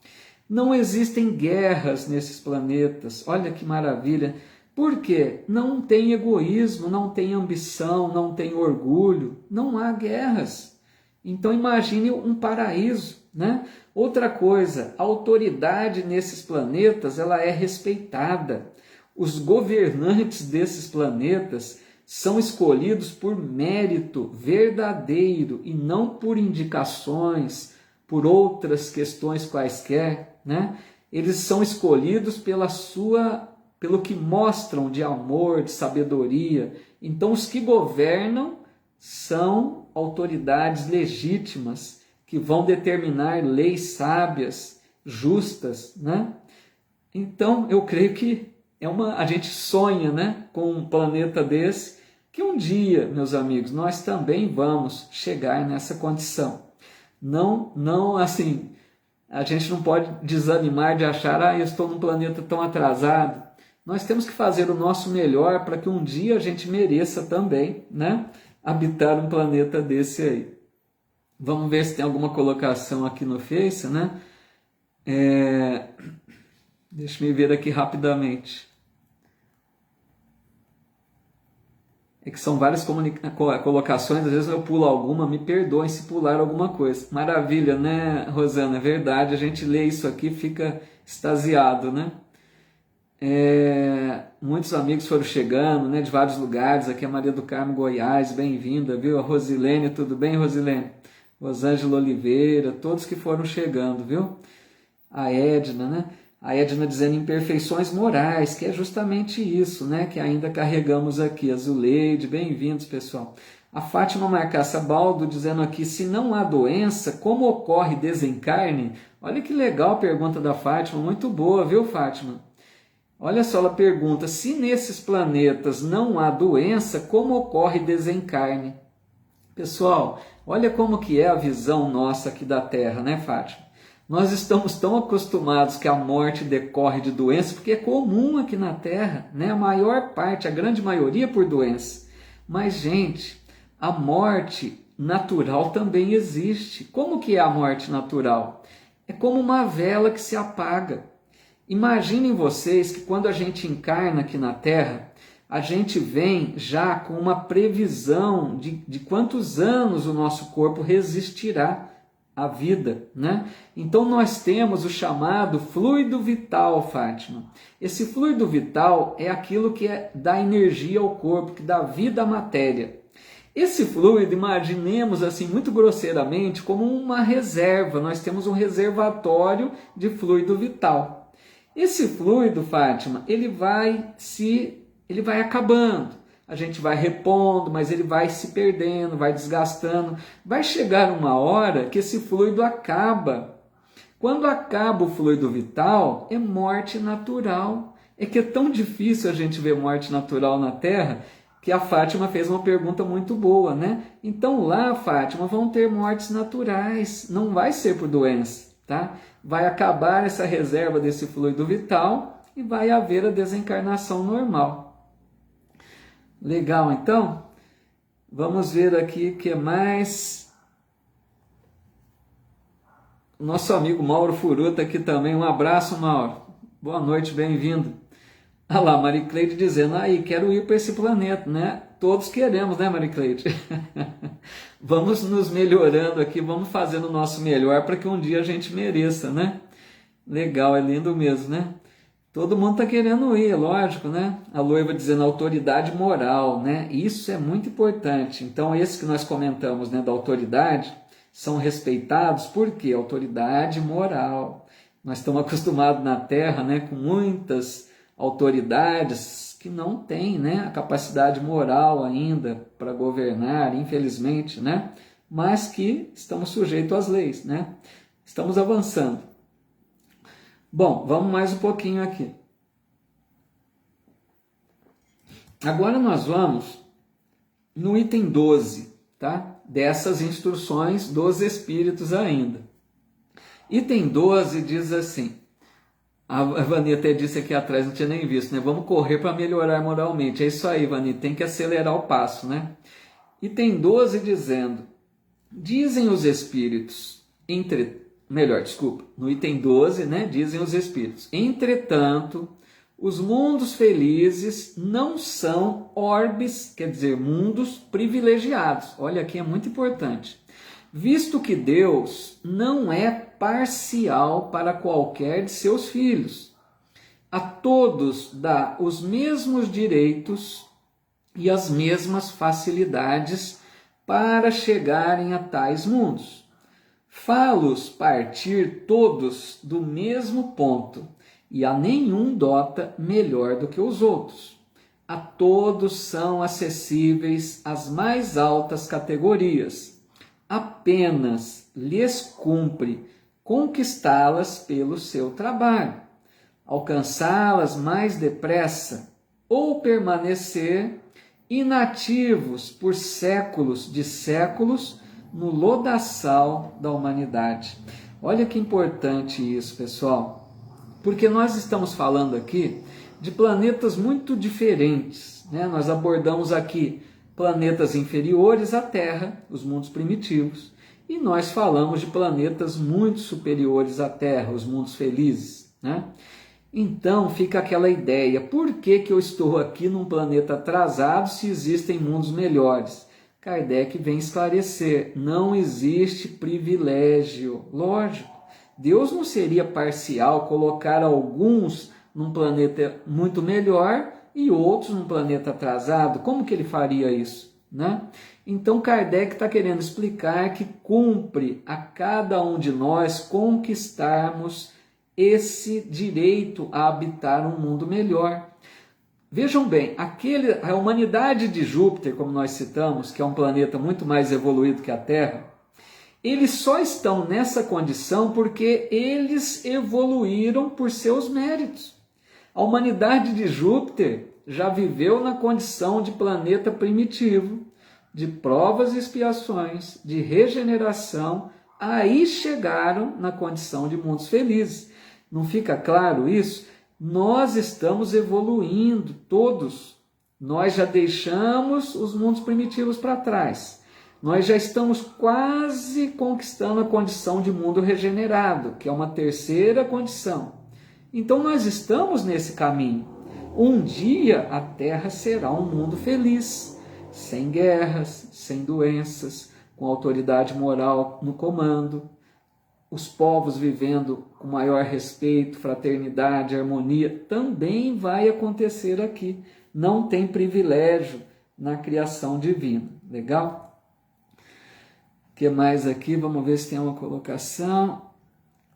Não existem guerras nesses planetas, olha que maravilha. Por quê? Não tem egoísmo, não tem ambição, não tem orgulho, não há guerras. Então imagine um paraíso, né? Outra coisa, a autoridade nesses planetas ela é respeitada. Os governantes desses planetas são escolhidos por mérito verdadeiro e não por indicações, por outras questões quaisquer, né? Eles são escolhidos pelo que mostram de amor, de sabedoria. Então os que governam são autoridades legítimas que vão determinar leis sábias, justas, né? Então eu creio que a gente sonha, né, com um planeta desse, que um dia, meus amigos, nós também vamos chegar nessa condição. Não assim, a gente não pode desanimar de achar, eu estou num planeta tão atrasado. Nós temos que fazer o nosso melhor para que um dia a gente mereça também, né, habitar um planeta desse aí. Vamos ver se tem alguma colocação aqui no Face, né? Deixa eu ver aqui rapidamente. É que são várias colocações, às vezes eu pulo alguma, me perdoem se pular alguma coisa. Maravilha, né, Rosana? É verdade, a gente lê isso aqui e fica extasiado, né? Muitos amigos foram chegando, né, de vários lugares. Aqui é a Maria do Carmo, Goiás, bem-vinda, viu? A Rosilene, tudo bem, Rosilene? Rosângela Oliveira, todos que foram chegando, viu? A Edna, né? A Edna dizendo imperfeições morais, que é justamente isso, né? Que ainda carregamos aqui. A Zuleide, bem-vindos, pessoal. A Fátima Marcaça Baldo dizendo aqui, se não há doença, como ocorre desencarne? Olha que legal a pergunta da Fátima, muito boa, viu, Fátima? Olha só, ela pergunta, se nesses planetas não há doença, como ocorre desencarne? Pessoal, olha como que é a visão nossa aqui da Terra, né, Fátima? Nós estamos tão acostumados que a morte decorre de doença, porque é comum aqui na Terra, né? A maior parte, a grande maioria por doença. Mas, gente, a morte natural também existe. Como que é a morte natural? É como uma vela que se apaga. Imaginem vocês que quando a gente encarna aqui na Terra, a gente vem já com uma previsão de quantos anos o nosso corpo resistirá à vida, né? Então nós temos o chamado fluido vital, Fátima. Esse fluido vital é aquilo que dá energia ao corpo, que dá vida à matéria. Esse fluido, imaginemos assim muito grosseiramente, como uma reserva. Nós temos um reservatório de fluido vital. Esse fluido, Fátima, ele vai acabando. A gente vai repondo, mas ele vai se perdendo, vai desgastando. Vai chegar uma hora que esse fluido acaba. Quando acaba o fluido vital, é morte natural. É que é tão difícil a gente ver morte natural na Terra, que a Fátima fez uma pergunta muito boa, né? Então lá, Fátima, vão ter mortes naturais, não vai ser por doença, tá? Vai acabar essa reserva desse fluido vital e vai haver a desencarnação normal. Legal, então? Vamos ver aqui o que mais. Nosso amigo Mauro Furuta aqui também. Um abraço, Mauro. Boa noite, bem-vindo. Olha lá, Maricleide dizendo, aí, quero ir para esse planeta, né? Todos queremos, né, Maricleide? Vamos nos melhorando aqui, vamos fazendo o nosso melhor para que um dia a gente mereça, né? Legal, é lindo mesmo, né? Todo mundo está querendo ir, lógico, né? A Loiva dizendo autoridade moral, né? Isso é muito importante. Então, esse que nós comentamos, né, da autoridade, são respeitados porque autoridade moral. Nós estamos acostumados na Terra, né, com muitas autoridades que não têm, né, a capacidade moral ainda para governar, infelizmente, né? Mas que estamos sujeitos às leis, né? Estamos avançando. Bom, vamos mais um pouquinho aqui. Agora nós vamos no item 12, tá? Dessas instruções dos Espíritos ainda. Item 12 diz assim, a Vani até disse aqui atrás, não tinha nem visto, né? Vamos correr para melhorar moralmente. É isso aí, Vani, tem que acelerar o passo, né? Item 12 dizendo, dizem os Espíritos, no item 12, né, dizem os Espíritos, entretanto, os mundos felizes não são orbes, quer dizer, mundos privilegiados. Olha, aqui é muito importante. Visto que Deus não é parcial para qualquer de seus filhos. A todos dá os mesmos direitos e as mesmas facilidades para chegarem a tais mundos. Fá-los partir todos do mesmo ponto, e a nenhum dota melhor do que os outros. A todos são acessíveis as mais altas categorias. Apenas lhes cumpre conquistá-las pelo seu trabalho, alcançá-las mais depressa ou permanecer inativos por séculos de séculos no lodaçal da humanidade. Olha que importante isso, pessoal, porque nós estamos falando aqui de planetas muito diferentes, né? Nós abordamos aqui planetas inferiores à Terra, os mundos primitivos, e nós falamos de planetas muito superiores à Terra, os mundos felizes, né? Então fica aquela ideia, por que eu estou aqui num planeta atrasado se existem mundos melhores? Kardec vem esclarecer, não existe privilégio, lógico. Deus não seria parcial colocar alguns num planeta muito melhor e outros num planeta atrasado. Como que ele faria isso, né? Então Kardec está querendo explicar que cumpre a cada um de nós conquistarmos esse direito a habitar um mundo melhor. Vejam bem, a humanidade de Júpiter, como nós citamos, que é um planeta muito mais evoluído que a Terra, eles só estão nessa condição porque eles evoluíram por seus méritos. A humanidade de Júpiter já viveu na condição de planeta primitivo, de provas e expiações, de regeneração, aí chegaram na condição de mundos felizes. Não fica claro isso? Nós estamos evoluindo, todos. Nós já deixamos os mundos primitivos para trás. Nós já estamos quase conquistando a condição de mundo regenerado, que é uma terceira condição. Então nós estamos nesse caminho. Um dia a Terra será um mundo feliz, sem guerras, sem doenças, com autoridade moral no comando, os povos vivendo com maior respeito, fraternidade, harmonia, também vai acontecer aqui. Não tem privilégio na criação divina. Legal? O que mais aqui? Vamos ver se tem uma colocação.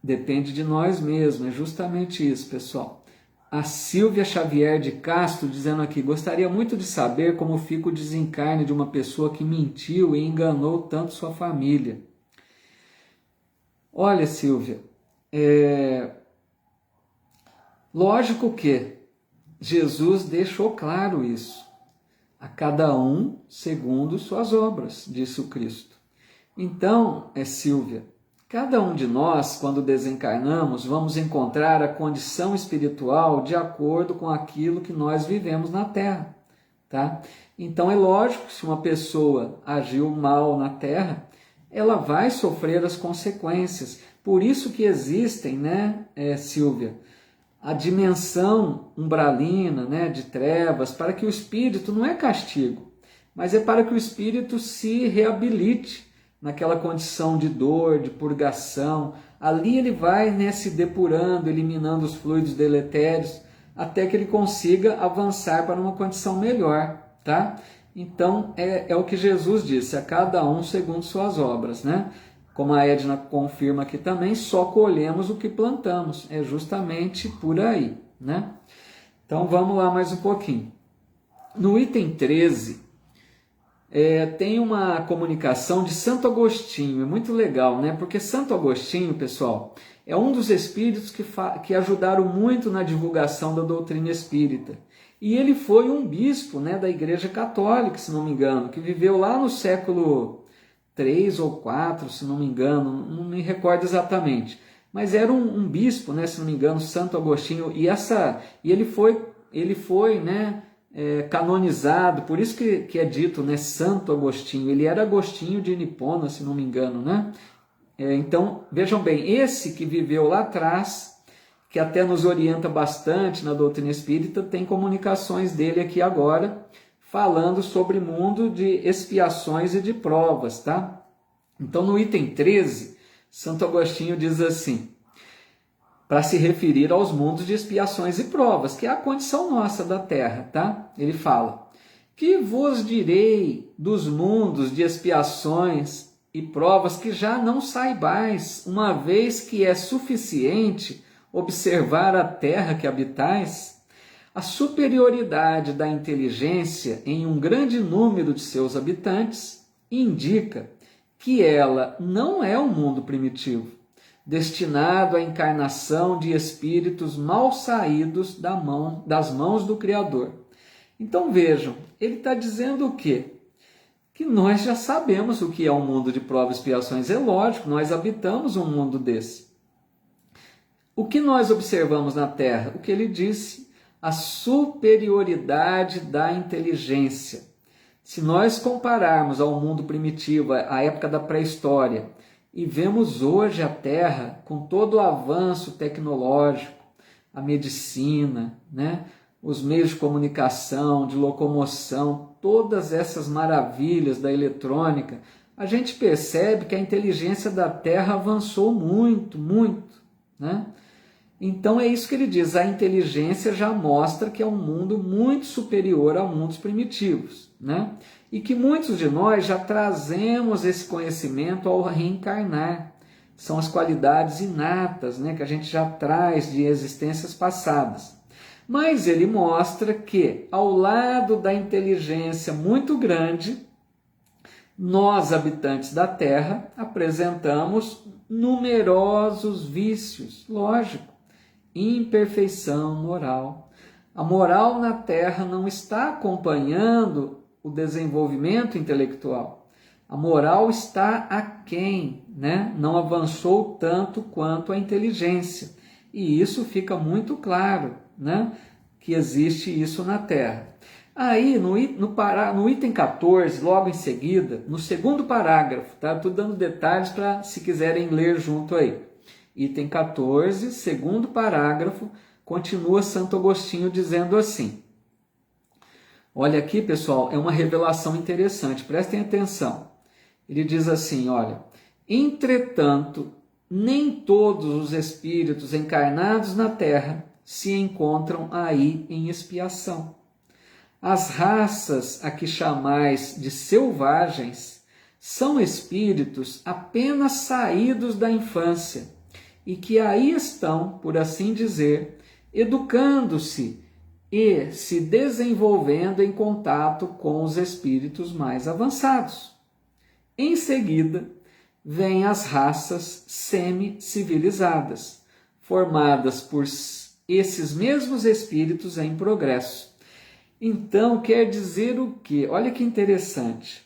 Depende de nós mesmos, é justamente isso, pessoal. A Silvia Xavier de Castro dizendo aqui, gostaria muito de saber como fica o desencarne de uma pessoa que mentiu e enganou tanto sua família. Olha, Silvia, lógico que Jesus deixou claro isso. A cada um segundo suas obras, disse o Cristo. Então, Silvia, cada um de nós, quando desencarnamos, vamos encontrar a condição espiritual de acordo com aquilo que nós vivemos na Terra, tá? Então é lógico que se uma pessoa agiu mal na Terra, ela vai sofrer as consequências. Por isso que existem, né, Silvia, a dimensão umbralina, né, de trevas, para que o espírito, não é castigo, mas é para que o espírito se reabilite naquela condição de dor, de purgação. Ali ele vai, né, se depurando, eliminando os fluidos deletérios, até que ele consiga avançar para uma condição melhor, tá? Então, é o que Jesus disse, a cada um segundo suas obras, né? Como a Edna confirma aqui também, só colhemos o que plantamos. É justamente por aí, né? Então, vamos lá mais um pouquinho. No item 13, tem uma comunicação de Santo Agostinho, é muito legal, né? Porque Santo Agostinho, pessoal, é um dos espíritos que ajudaram muito na divulgação da doutrina espírita. E ele foi um bispo, né, da Igreja Católica, se não me engano, que viveu lá no século 3 ou 4, se não me engano, não me recordo exatamente. Mas era um bispo, né, se não me engano, Santo Agostinho, e ele foi, né, canonizado, por isso que é dito, né, Santo Agostinho. Ele era Agostinho de Hipona, se não me engano, né? Então, vejam bem, esse que viveu lá atrás, que até nos orienta bastante na doutrina espírita, tem comunicações dele aqui agora, falando sobre mundo de expiações e de provas, tá? Então, no item 13, Santo Agostinho diz assim, para se referir aos mundos de expiações e provas, que é a condição nossa da Terra, tá? Ele fala, que vos direi dos mundos de expiações e provas que já não saibais, uma vez que é suficiente observar a terra que habitais? A superioridade da inteligência em um grande número de seus habitantes indica que ela não é um mundo primitivo, destinado à encarnação de espíritos mal saídos das mãos do Criador. Então vejam, ele está dizendo o quê? Que nós já sabemos o que é um mundo de provas e expiações. É lógico, nós habitamos um mundo desse. O que nós observamos na Terra? O que ele disse, a superioridade da inteligência. Se nós compararmos ao mundo primitivo, à época da pré-história, e vemos hoje a Terra com todo o avanço tecnológico, a medicina, né? Os meios de comunicação, de locomoção, todas essas maravilhas da eletrônica, a gente percebe que a inteligência da Terra avançou muito, muito, né? Então é isso que ele diz, a inteligência já mostra que é um mundo muito superior a mundos primitivos, né? E que muitos de nós já trazemos esse conhecimento ao reencarnar. São as qualidades inatas, né, que a gente já traz de existências passadas. Mas ele mostra que, ao lado da inteligência muito grande, nós, habitantes da Terra, apresentamos numerosos vícios, lógico. Imperfeição moral. A moral na Terra não está acompanhando o desenvolvimento intelectual. A moral está aquém, né? Não avançou tanto quanto a inteligência. E isso fica muito claro, né? Que existe isso na Terra. Aí, no item 14, logo em seguida, no segundo parágrafo, tá? Estou dando detalhes para, se quiserem ler junto aí. Item 14, segundo parágrafo, continua Santo Agostinho dizendo assim. Olha aqui, pessoal, é uma revelação interessante, prestem atenção. Ele diz assim, olha, entretanto, nem todos os espíritos encarnados na Terra se encontram aí em expiação. As raças a que chamais de selvagens são espíritos apenas saídos da infância e que aí estão, por assim dizer, educando-se e se desenvolvendo em contato com os espíritos mais avançados. Em seguida, vêm as raças semi-civilizadas, formadas por esses mesmos espíritos em progresso. Então, quer dizer o quê? Olha que interessante.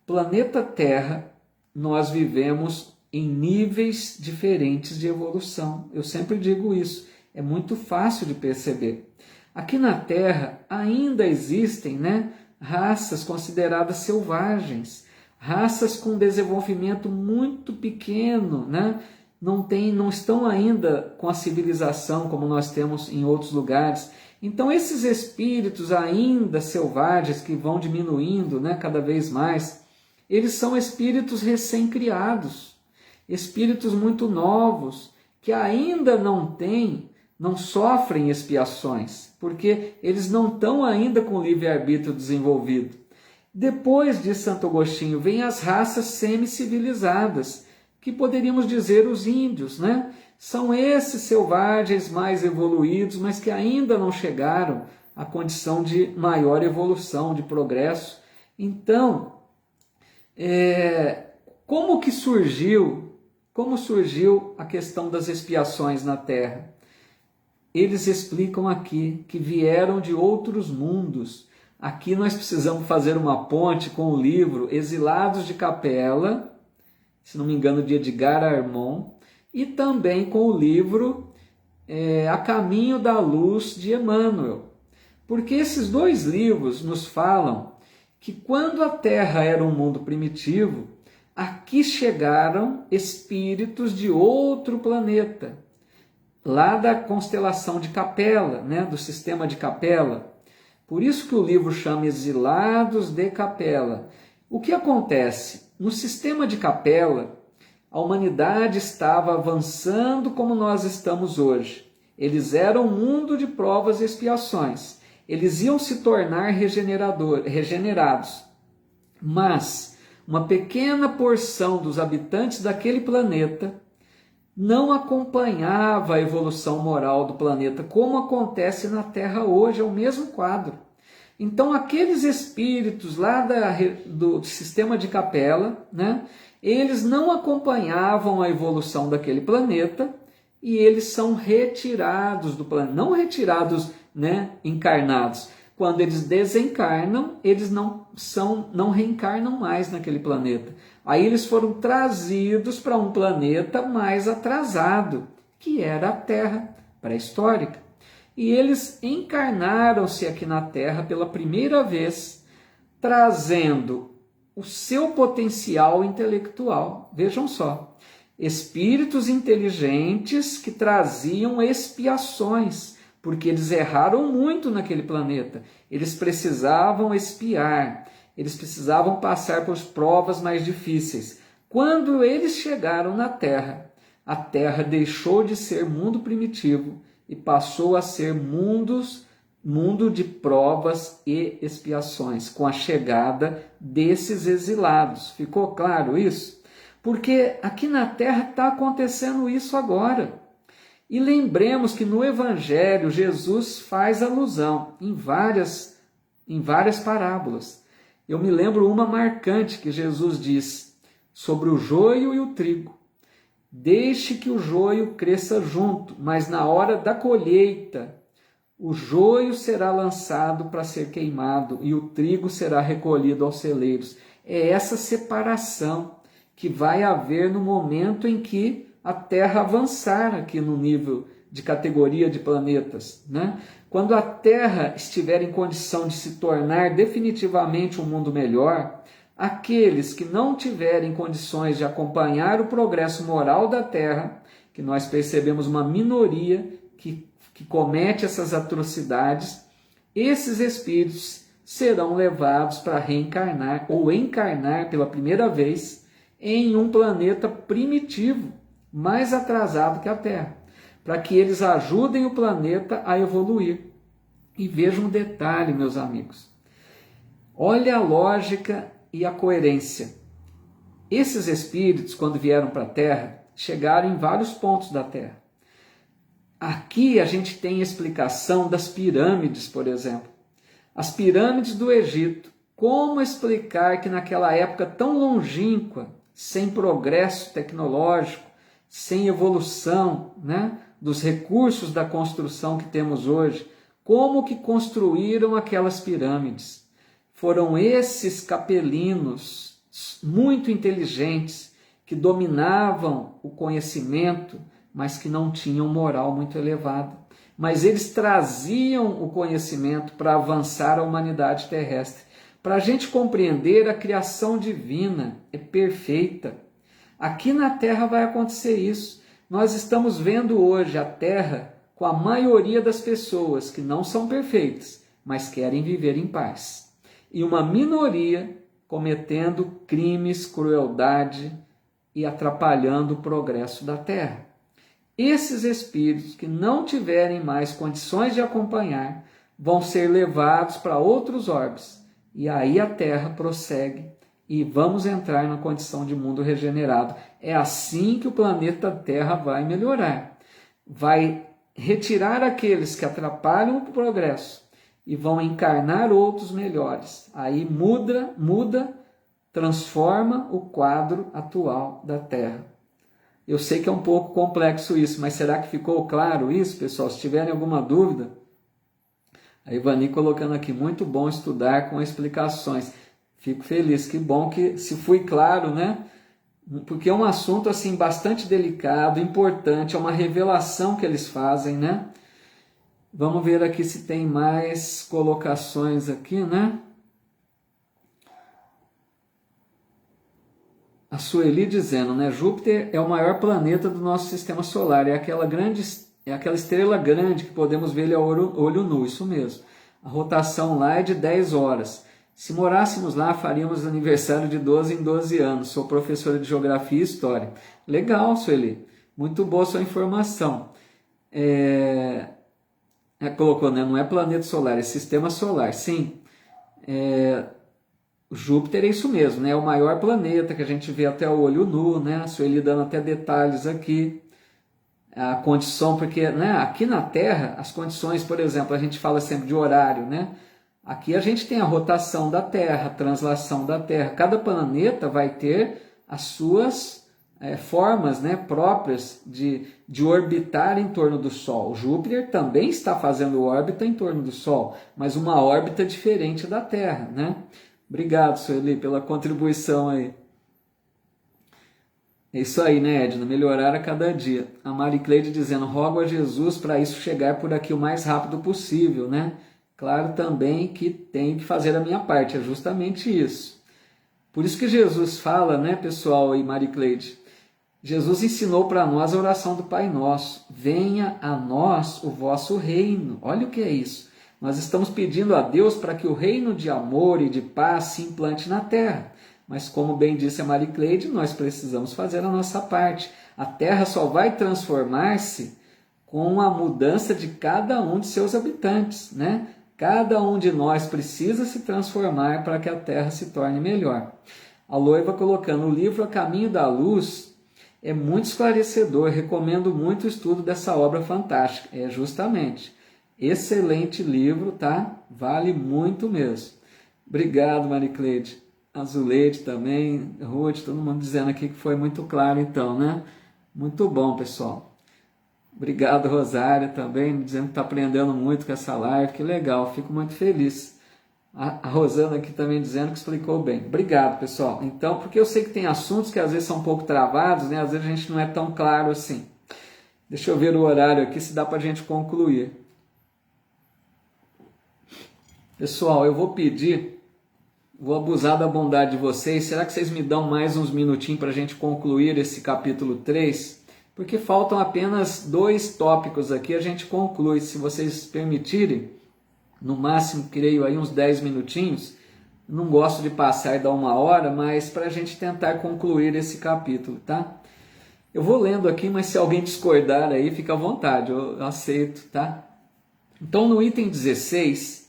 Planeta Terra, nós vivemos em níveis diferentes de evolução. Eu sempre digo isso, é muito fácil de perceber. Aqui na Terra ainda existem, né, raças consideradas selvagens, raças com desenvolvimento muito pequeno, né? Não estão ainda com a civilização como nós temos em outros lugares. Então esses espíritos ainda selvagens que vão diminuindo, né, cada vez mais, eles são espíritos recém-criados, espíritos muito novos, que ainda não sofrem expiações, porque eles não estão ainda com o livre-arbítrio desenvolvido. Depois de Santo Agostinho, vem as raças semi-civilizadas, que poderíamos dizer os índios, né? São esses selvagens mais evoluídos, mas que ainda não chegaram à condição de maior evolução, de progresso. Então, como surgiu a questão das expiações na Terra? Eles explicam aqui que vieram de outros mundos. Aqui nós precisamos fazer uma ponte com o livro Exilados de Capela, se não me engano, de Edgar Armond, e também com o livro A Caminho da Luz, de Emmanuel. Porque esses dois livros nos falam que quando a Terra era um mundo primitivo, aqui chegaram espíritos de outro planeta, lá da constelação de Capela, né, do sistema de Capela. Por isso que o livro chama Exilados de Capela. O que acontece? No sistema de Capela, a humanidade estava avançando como nós estamos hoje. Eles eram um mundo de provas e expiações. Eles iam se tornar regenerados. Mas uma pequena porção dos habitantes daquele planeta não acompanhava a evolução moral do planeta, como acontece na Terra hoje, é o mesmo quadro. Então, aqueles espíritos lá do sistema de Capela, né, eles não acompanhavam a evolução daquele planeta e eles são retirados do planeta, não retirados, né, encarnados. Quando eles desencarnam, eles não reencarnam mais naquele planeta. Aí eles foram trazidos para um planeta mais atrasado, que era a Terra pré-histórica. E eles encarnaram-se aqui na Terra pela primeira vez, trazendo o seu potencial intelectual. Vejam só, espíritos inteligentes que traziam expiações, porque eles erraram muito naquele planeta. Eles precisavam expiar, eles precisavam passar por provas mais difíceis. Quando eles chegaram na Terra, a Terra deixou de ser mundo primitivo e passou a ser mundo de provas e expiações, com a chegada desses exilados. Ficou claro isso? Porque aqui na Terra está acontecendo isso agora. E lembremos que no Evangelho Jesus faz alusão em várias parábolas. Eu me lembro uma marcante que Jesus diz sobre o joio e o trigo. Deixe que o joio cresça junto, mas na hora da colheita, o joio será lançado para ser queimado e o trigo será recolhido aos celeiros. É essa separação que vai haver no momento em que a Terra avançar aqui no nível de categoria de planetas, né? Quando a Terra estiver em condição de se tornar definitivamente um mundo melhor, aqueles que não tiverem condições de acompanhar o progresso moral da Terra, que nós percebemos uma minoria que comete essas atrocidades, esses espíritos serão levados para reencarnar ou encarnar pela primeira vez em um planeta primitivo, mais atrasado que a Terra, para que eles ajudem o planeta a evoluir. E vejam um detalhe, meus amigos. Olha a lógica e a coerência. Esses espíritos, quando vieram para a Terra, chegaram em vários pontos da Terra. Aqui a gente tem explicação das pirâmides, por exemplo. As pirâmides do Egito. Como explicar que naquela época tão longínqua, sem progresso tecnológico, sem evolução, né, dos recursos da construção que temos hoje, como que construíram aquelas pirâmides? Foram esses capelinos muito inteligentes que dominavam o conhecimento, mas que não tinham moral muito elevada. Mas eles traziam o conhecimento para avançar a humanidade terrestre. Para a gente compreender, a criação divina é perfeita. Aqui na Terra vai acontecer isso. Nós estamos vendo hoje a Terra com a maioria das pessoas que não são perfeitas, mas querem viver em paz. E uma minoria cometendo crimes, crueldade e atrapalhando o progresso da Terra. Esses espíritos que não tiverem mais condições de acompanhar vão ser levados para outros orbes. E aí a Terra prossegue e vamos entrar na condição de mundo regenerado. É assim que o planeta Terra vai melhorar. Vai retirar aqueles que atrapalham o progresso e vão encarnar outros melhores. Aí muda, transforma o quadro atual da Terra. Eu sei que é um pouco complexo isso, mas será que ficou claro isso, pessoal? Se tiverem alguma dúvida, a Ivani colocando aqui, muito bom estudar com explicações. Fico feliz, que bom que se fui claro, né? Porque é um assunto assim bastante delicado, importante, é uma revelação que eles fazem, né? Vamos ver aqui se tem mais colocações aqui, né? A Sueli dizendo, né? Júpiter é o maior planeta do nosso sistema solar, é aquela estrela grande que podemos ver ele a olho nu, isso mesmo. A rotação lá é de 10 horas. Se morássemos lá, faríamos aniversário de 12 em 12 anos. Sou professora de Geografia e História. Legal, Sueli. Muito boa sua informação. Colocou, né? Não é planeta solar, é sistema solar. Sim. Júpiter é isso mesmo, né? É o maior planeta que a gente vê até o olho nu, né? A Sueli dando até detalhes aqui. A condição, porque né, aqui na Terra, as condições, por exemplo, a gente fala sempre de horário, né? Aqui a gente tem a rotação da Terra, a translação da Terra. Cada planeta vai ter as suas formas, né, próprias de orbitar em torno do Sol. Júpiter também está fazendo órbita em torno do Sol, mas uma órbita diferente da Terra, né? Obrigado, Sueli, pela contribuição aí. É isso aí, né, Edna? Melhorar a cada dia. A Mari Cleide dizendo, rogo a Jesus para isso chegar por aqui o mais rápido possível, né? Claro também que tenho que fazer a minha parte, é justamente isso. Por isso que Jesus fala, né, pessoal, e Mari Cleide, Jesus ensinou para nós a oração do Pai Nosso. Venha a nós o vosso reino. Olha o que é isso. Nós estamos pedindo a Deus para que o reino de amor e de paz se implante na Terra. Mas como bem disse a Mari Cleide, nós precisamos fazer a nossa parte. A Terra só vai transformar-se com a mudança de cada um de seus habitantes, né? Cada um de nós precisa se transformar para que a Terra se torne melhor. A Loiva colocando, o livro A Caminho da Luz é muito esclarecedor, recomendo muito o estudo dessa obra fantástica. É justamente, excelente livro, tá? Vale muito mesmo. Obrigado, Mari Cleide. Azuleide também, Ruth, todo mundo dizendo aqui que foi muito claro então, né? Muito bom, pessoal. Obrigado, Rosária, também, dizendo que está aprendendo muito com essa live, que legal, fico muito feliz. A Rosana aqui também dizendo que explicou bem. Obrigado, pessoal. Então, porque eu sei que tem assuntos que às vezes são um pouco travados, né? Às vezes a gente não é tão claro assim. Deixa eu ver o horário aqui, se dá para a gente concluir. Pessoal, eu vou pedir... Vou abusar da bondade de vocês. Será que vocês me dão mais uns minutinhos para a gente concluir esse capítulo 3? Porque faltam apenas 2 tópicos aqui, a gente conclui. Se vocês permitirem, no máximo, creio aí uns 10 minutinhos. Não gosto de passar e dar 1 hora, mas para a gente tentar concluir esse capítulo, tá? Eu vou lendo aqui, mas se alguém discordar aí, fica à vontade, eu aceito, tá? Então, no item 16...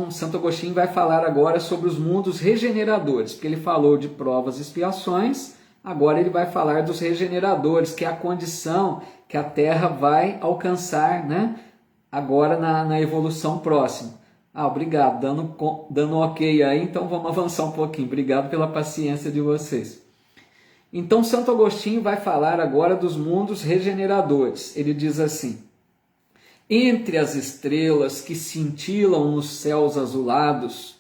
Santo Agostinho vai falar agora sobre os mundos regeneradores, porque ele falou de provas e expiações, agora ele vai falar dos regeneradores, que é a condição que a Terra vai alcançar, né? Agora na evolução próxima. Obrigado, dando ok aí, então vamos avançar um pouquinho. Obrigado pela paciência de vocês. Então Santo Agostinho vai falar agora dos mundos regeneradores. Ele diz assim: entre as estrelas que cintilam nos céus azulados,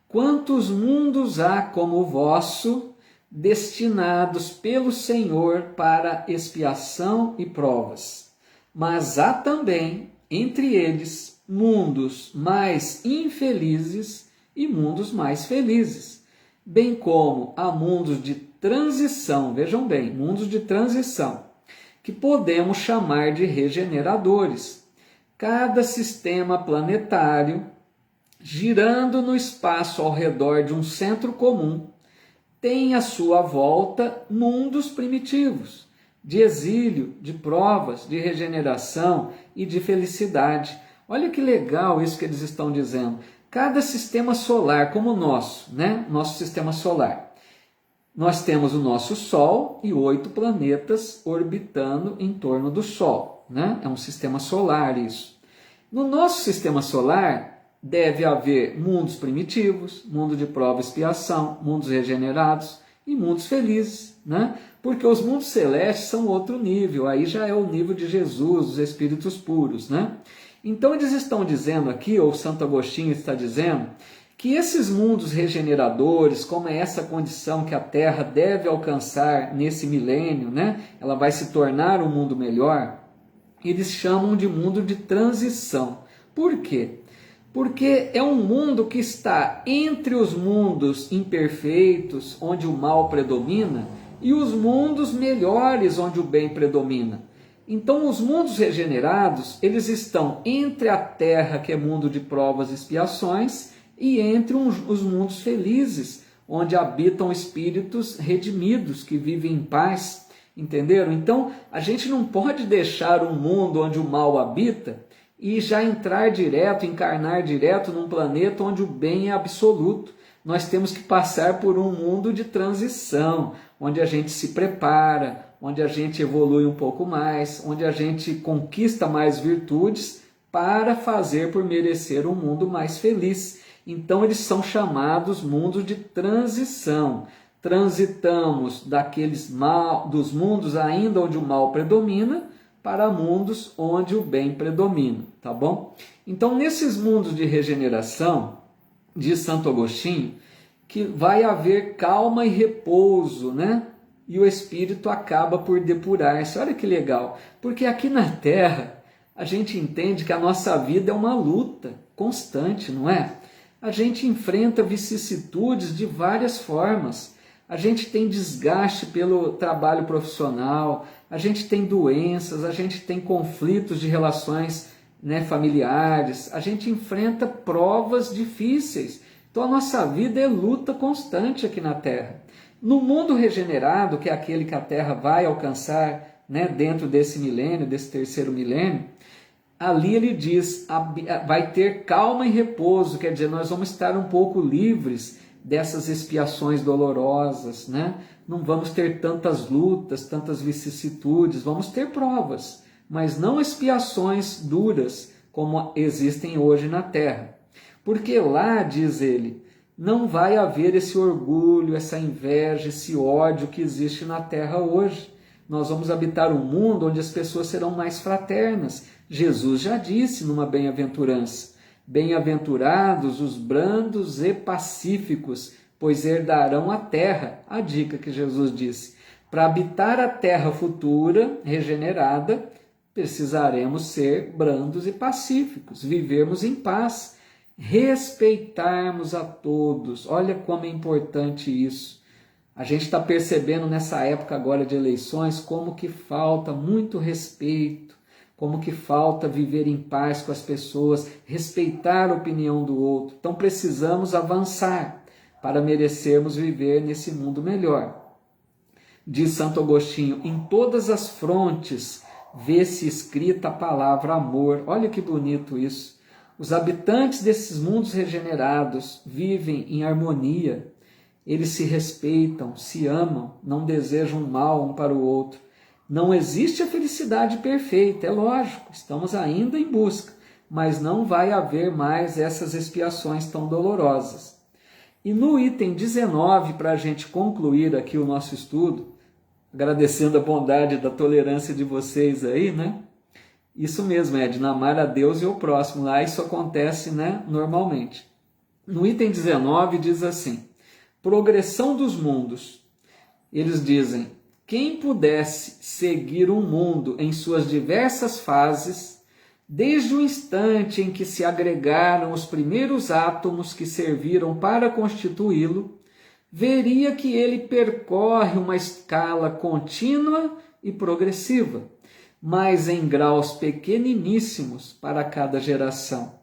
quantos mundos há como o vosso, destinados pelo Senhor para expiação e provas? Mas há também, entre eles, mundos mais infelizes e mundos mais felizes, bem como há mundos de transição, vejam bem, mundos de transição, que podemos chamar de regeneradores. Cada sistema planetário, girando no espaço ao redor de um centro comum, tem à sua volta mundos primitivos, de exílio, de provas, de regeneração e de felicidade. Olha que legal isso que eles estão dizendo. Cada sistema solar, como o nosso, né? Nosso sistema solar. Nós temos o nosso Sol e 8 planetas orbitando em torno do Sol, né? É um sistema solar isso. No nosso sistema solar deve haver mundos primitivos, mundo de prova e expiação, mundos regenerados e mundos felizes, né? Porque os mundos celestes são outro nível, aí já é o nível de Jesus, dos espíritos puros, né? Então eles estão dizendo aqui, ou Santo Agostinho está dizendo, que esses mundos regeneradores, como é essa condição que a Terra deve alcançar nesse milênio, né? Ela vai se tornar um mundo melhor, eles chamam de mundo de transição. Por quê? Porque é um mundo que está entre os mundos imperfeitos, onde o mal predomina, e os mundos melhores, onde o bem predomina. Então, os mundos regenerados, eles estão entre a Terra, que é mundo de provas e expiações, e entre os mundos felizes, onde habitam espíritos redimidos, que vivem em paz. Entenderam? Então, a gente não pode deixar um mundo onde o mal habita e já entrar direto, encarnar direto num planeta onde o bem é absoluto. Nós temos que passar por um mundo de transição, onde a gente se prepara, onde a gente evolui um pouco mais, onde a gente conquista mais virtudes para fazer por merecer um mundo mais feliz. Então eles são chamados mundos de transição. Transitamos dos mundos ainda onde o mal predomina para mundos onde o bem predomina, tá bom? Então, nesses mundos de regeneração, diz Santo Agostinho, que vai haver calma e repouso, né? E o espírito acaba por depurar-se. Olha que legal, porque aqui na Terra a gente entende que a nossa vida é uma luta constante, não é? A gente enfrenta vicissitudes de várias formas. A gente tem desgaste pelo trabalho profissional, a gente tem doenças, a gente tem conflitos de relações, né, familiares, a gente enfrenta provas difíceis. Então a nossa vida é luta constante aqui na Terra. No mundo regenerado, que é aquele que a Terra vai alcançar, né, dentro desse milênio, desse terceiro milênio, ali ele diz, vai ter calma e repouso, quer dizer, nós vamos estar um pouco livres dessas expiações dolorosas, né? Não vamos ter tantas lutas, tantas vicissitudes, vamos ter provas, mas não expiações duras como existem hoje na Terra. Porque lá, diz ele, não vai haver esse orgulho, essa inveja, esse ódio que existe na Terra hoje. Nós vamos habitar um mundo onde as pessoas serão mais fraternas. Jesus já disse numa bem-aventurança: bem-aventurados os brandos e pacíficos, pois herdarão a terra. A dica que Jesus disse. Para habitar a terra futura, regenerada, precisaremos ser brandos e pacíficos, vivermos em paz, respeitarmos a todos. Olha como é importante isso. A gente está percebendo nessa época agora de eleições como que falta muito respeito, como que falta viver em paz com as pessoas, respeitar a opinião do outro. Então precisamos avançar para merecermos viver nesse mundo melhor. Diz Santo Agostinho, em todas as frontes vê-se escrita a palavra amor. Olha que bonito isso. Os habitantes desses mundos regenerados vivem em harmonia. Eles se respeitam, se amam, não desejam mal um para o outro. Não existe a felicidade perfeita, é lógico, estamos ainda em busca, mas não vai haver mais essas expiações tão dolorosas. E no item 19, para a gente concluir aqui o nosso estudo, agradecendo a bondade da tolerância de vocês aí, né? Isso mesmo, de amar a Deus e ao próximo, lá isso acontece, né, normalmente. No item 19 diz assim, progressão dos mundos. Eles dizem, quem pudesse seguir um mundo em suas diversas fases, Desde o instante em que se agregaram os primeiros átomos que serviram para constituí-lo, veria que ele percorre uma escala contínua e progressiva, mas em graus pequeniníssimos para cada geração,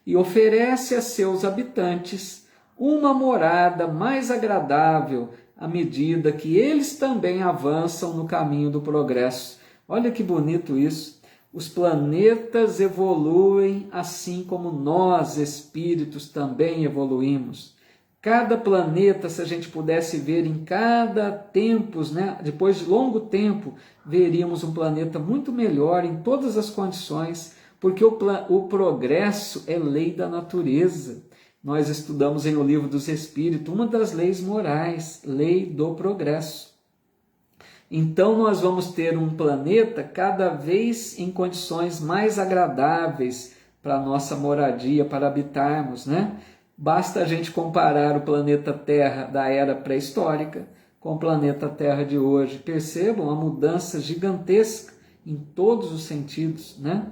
e oferece a seus habitantes uma morada mais agradável à medida que eles também avançam no caminho do progresso. Olha que bonito isso! Os planetas evoluem assim como nós, espíritos, também evoluímos. Cada planeta, se a gente pudesse ver em cada tempos, né, depois de longo tempo, veríamos um planeta muito melhor em todas as condições, porque o progresso é lei da natureza. Nós estudamos em O Livro dos Espíritos uma das leis morais, lei do progresso. Então nós vamos ter um planeta cada vez em condições mais agradáveis para a nossa moradia, para habitarmos, né? Basta a gente comparar o planeta Terra da era pré-histórica com o planeta Terra de hoje. Percebam a mudança gigantesca em todos os sentidos, né?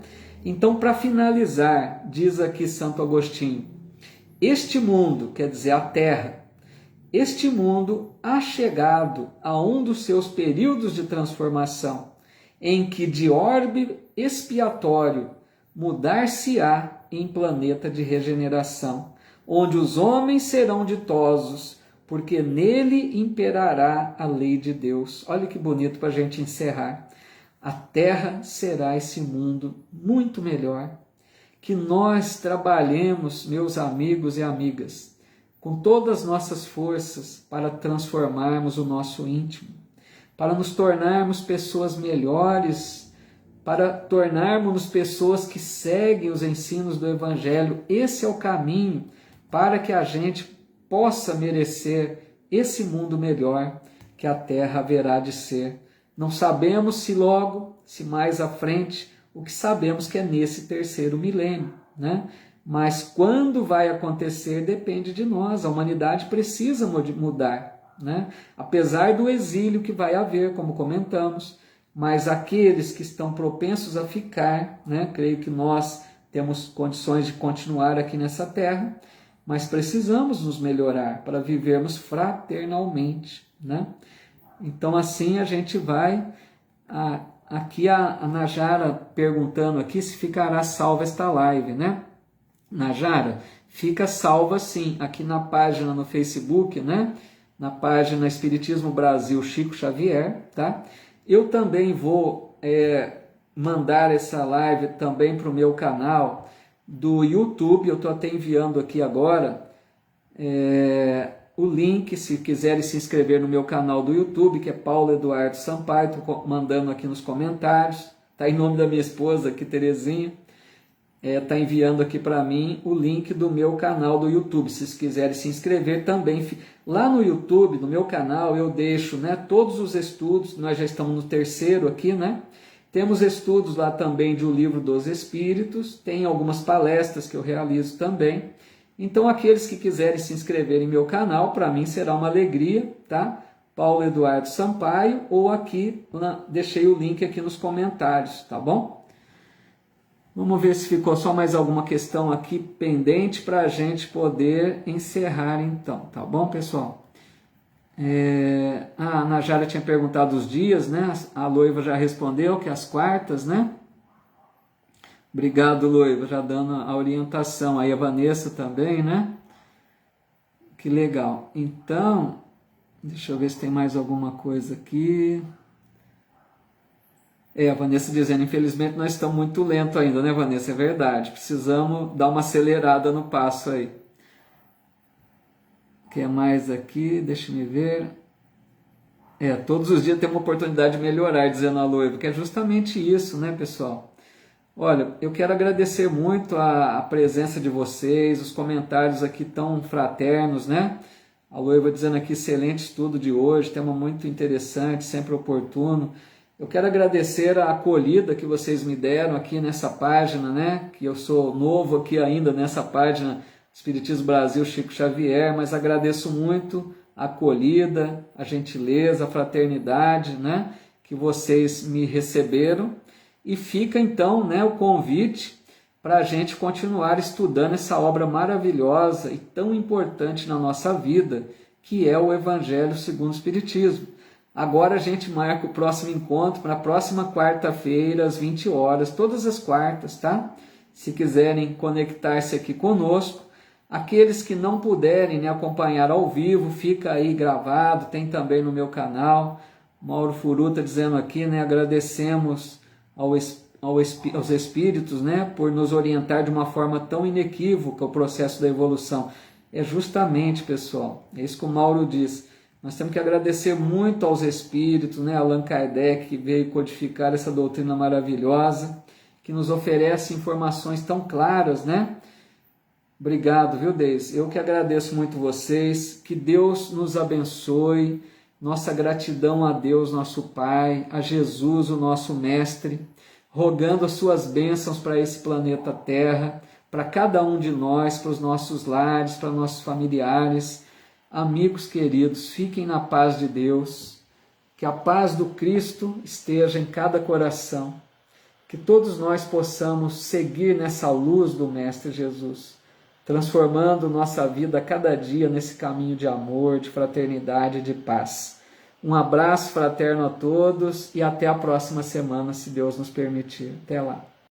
Então, para finalizar, diz aqui Santo Agostinho, este mundo, quer dizer, a Terra, este mundo há chegado a um dos seus períodos de transformação, em que de orbe expiatório mudar-se-á em planeta de regeneração, onde os homens serão ditosos, porque nele imperará a lei de Deus. Olha que bonito para a gente encerrar. A Terra será esse mundo muito melhor. Que nós trabalhemos, meus amigos e amigas, com todas as nossas forças para transformarmos o nosso íntimo, para nos tornarmos pessoas melhores, para tornarmos pessoas que seguem os ensinos do Evangelho. Esse é o caminho para que a gente possa merecer esse mundo melhor que a Terra haverá de ser. Não sabemos se logo, se mais à frente, o que sabemos que é nesse terceiro milênio, né? Mas quando vai acontecer depende de nós, a humanidade precisa mudar, né? Apesar do exílio que vai haver, como comentamos, mas aqueles que estão propensos a ficar, né? Creio que nós temos condições de continuar aqui nessa terra, mas precisamos nos melhorar para vivermos fraternalmente, né? Então assim a gente vai... Aqui a Najara perguntando aqui se ficará salva esta live, né? Najara, fica salva sim, aqui na página no Facebook, né? Na página Espiritismo Brasil Chico Xavier, tá? Eu também vou mandar essa live também para o meu canal do YouTube. Eu estou até enviando aqui agora o link, se quiserem se inscrever no meu canal do YouTube, que é Paulo Eduardo Sampaio. Estou mandando aqui nos comentários, tá em nome da minha esposa aqui, Terezinha. Está enviando aqui para mim o link do meu canal do YouTube, se vocês quiserem se inscrever também. Lá no YouTube, no meu canal, eu deixo, né, todos os estudos. Nós já estamos no terceiro aqui, né? Temos estudos lá também de O Livro dos Espíritos, tem algumas palestras que eu realizo também. Então aqueles que quiserem se inscrever em meu canal, para mim será uma alegria, tá? Paulo Eduardo Sampaio, ou aqui, deixei o link aqui nos comentários, tá bom? Vamos ver se ficou só mais alguma questão aqui pendente para a gente poder encerrar então, tá bom, pessoal? A Najara tinha perguntado os dias, né? A Loiva já respondeu que as quartas, né? Obrigado, Loiva, já dando a orientação. Aí a Vanessa também, né? Que legal. Então, deixa eu ver se tem mais alguma coisa aqui. A Vanessa dizendo, infelizmente nós estamos muito lento ainda, né, Vanessa? É verdade, precisamos dar uma acelerada no passo aí. O que é mais aqui? Deixa eu ver. Todos os dias tem uma oportunidade de melhorar, dizendo a Loiva, que é justamente isso, né, pessoal? Olha, eu quero agradecer muito a presença de vocês, os comentários aqui tão fraternos, né? A Loiva dizendo aqui, excelente estudo de hoje, tema muito interessante, sempre oportuno. Eu quero agradecer a acolhida que vocês me deram aqui nessa página, né? Que eu sou novo aqui ainda nessa página Espiritismo Brasil Chico Xavier, mas agradeço muito a acolhida, a gentileza, a fraternidade, né? Que vocês me receberam. E fica então, né, o convite para a gente continuar estudando essa obra maravilhosa e tão importante na nossa vida, que é o Evangelho segundo o Espiritismo. Agora a gente marca o próximo encontro para a próxima quarta-feira, às 20 horas, todas as quartas, tá? Se quiserem conectar-se aqui conosco. Aqueles que não puderem, né, acompanhar ao vivo, fica aí gravado, tem também no meu canal. Mauro Furu está dizendo aqui, né, agradecemos aos espíritos, né, por nos orientar de uma forma tão inequívoca o processo da evolução. É justamente, pessoal, é isso que o Mauro diz. Nós temos que agradecer muito aos espíritos, né, Allan Kardec, que veio codificar essa doutrina maravilhosa, que nos oferece informações tão claras, né? Obrigado, viu, Deise? Eu que agradeço muito vocês, que Deus nos abençoe, nossa gratidão a Deus, nosso Pai, a Jesus, o nosso Mestre, rogando as suas bênçãos para esse planeta Terra, para cada um de nós, para os nossos lares, para nossos familiares, amigos queridos, fiquem na paz de Deus, que a paz do Cristo esteja em cada coração, que todos nós possamos seguir nessa luz do Mestre Jesus, transformando nossa vida a cada dia nesse caminho de amor, de fraternidade e de paz. Um abraço fraterno a todos e até a próxima semana, se Deus nos permitir. Até lá.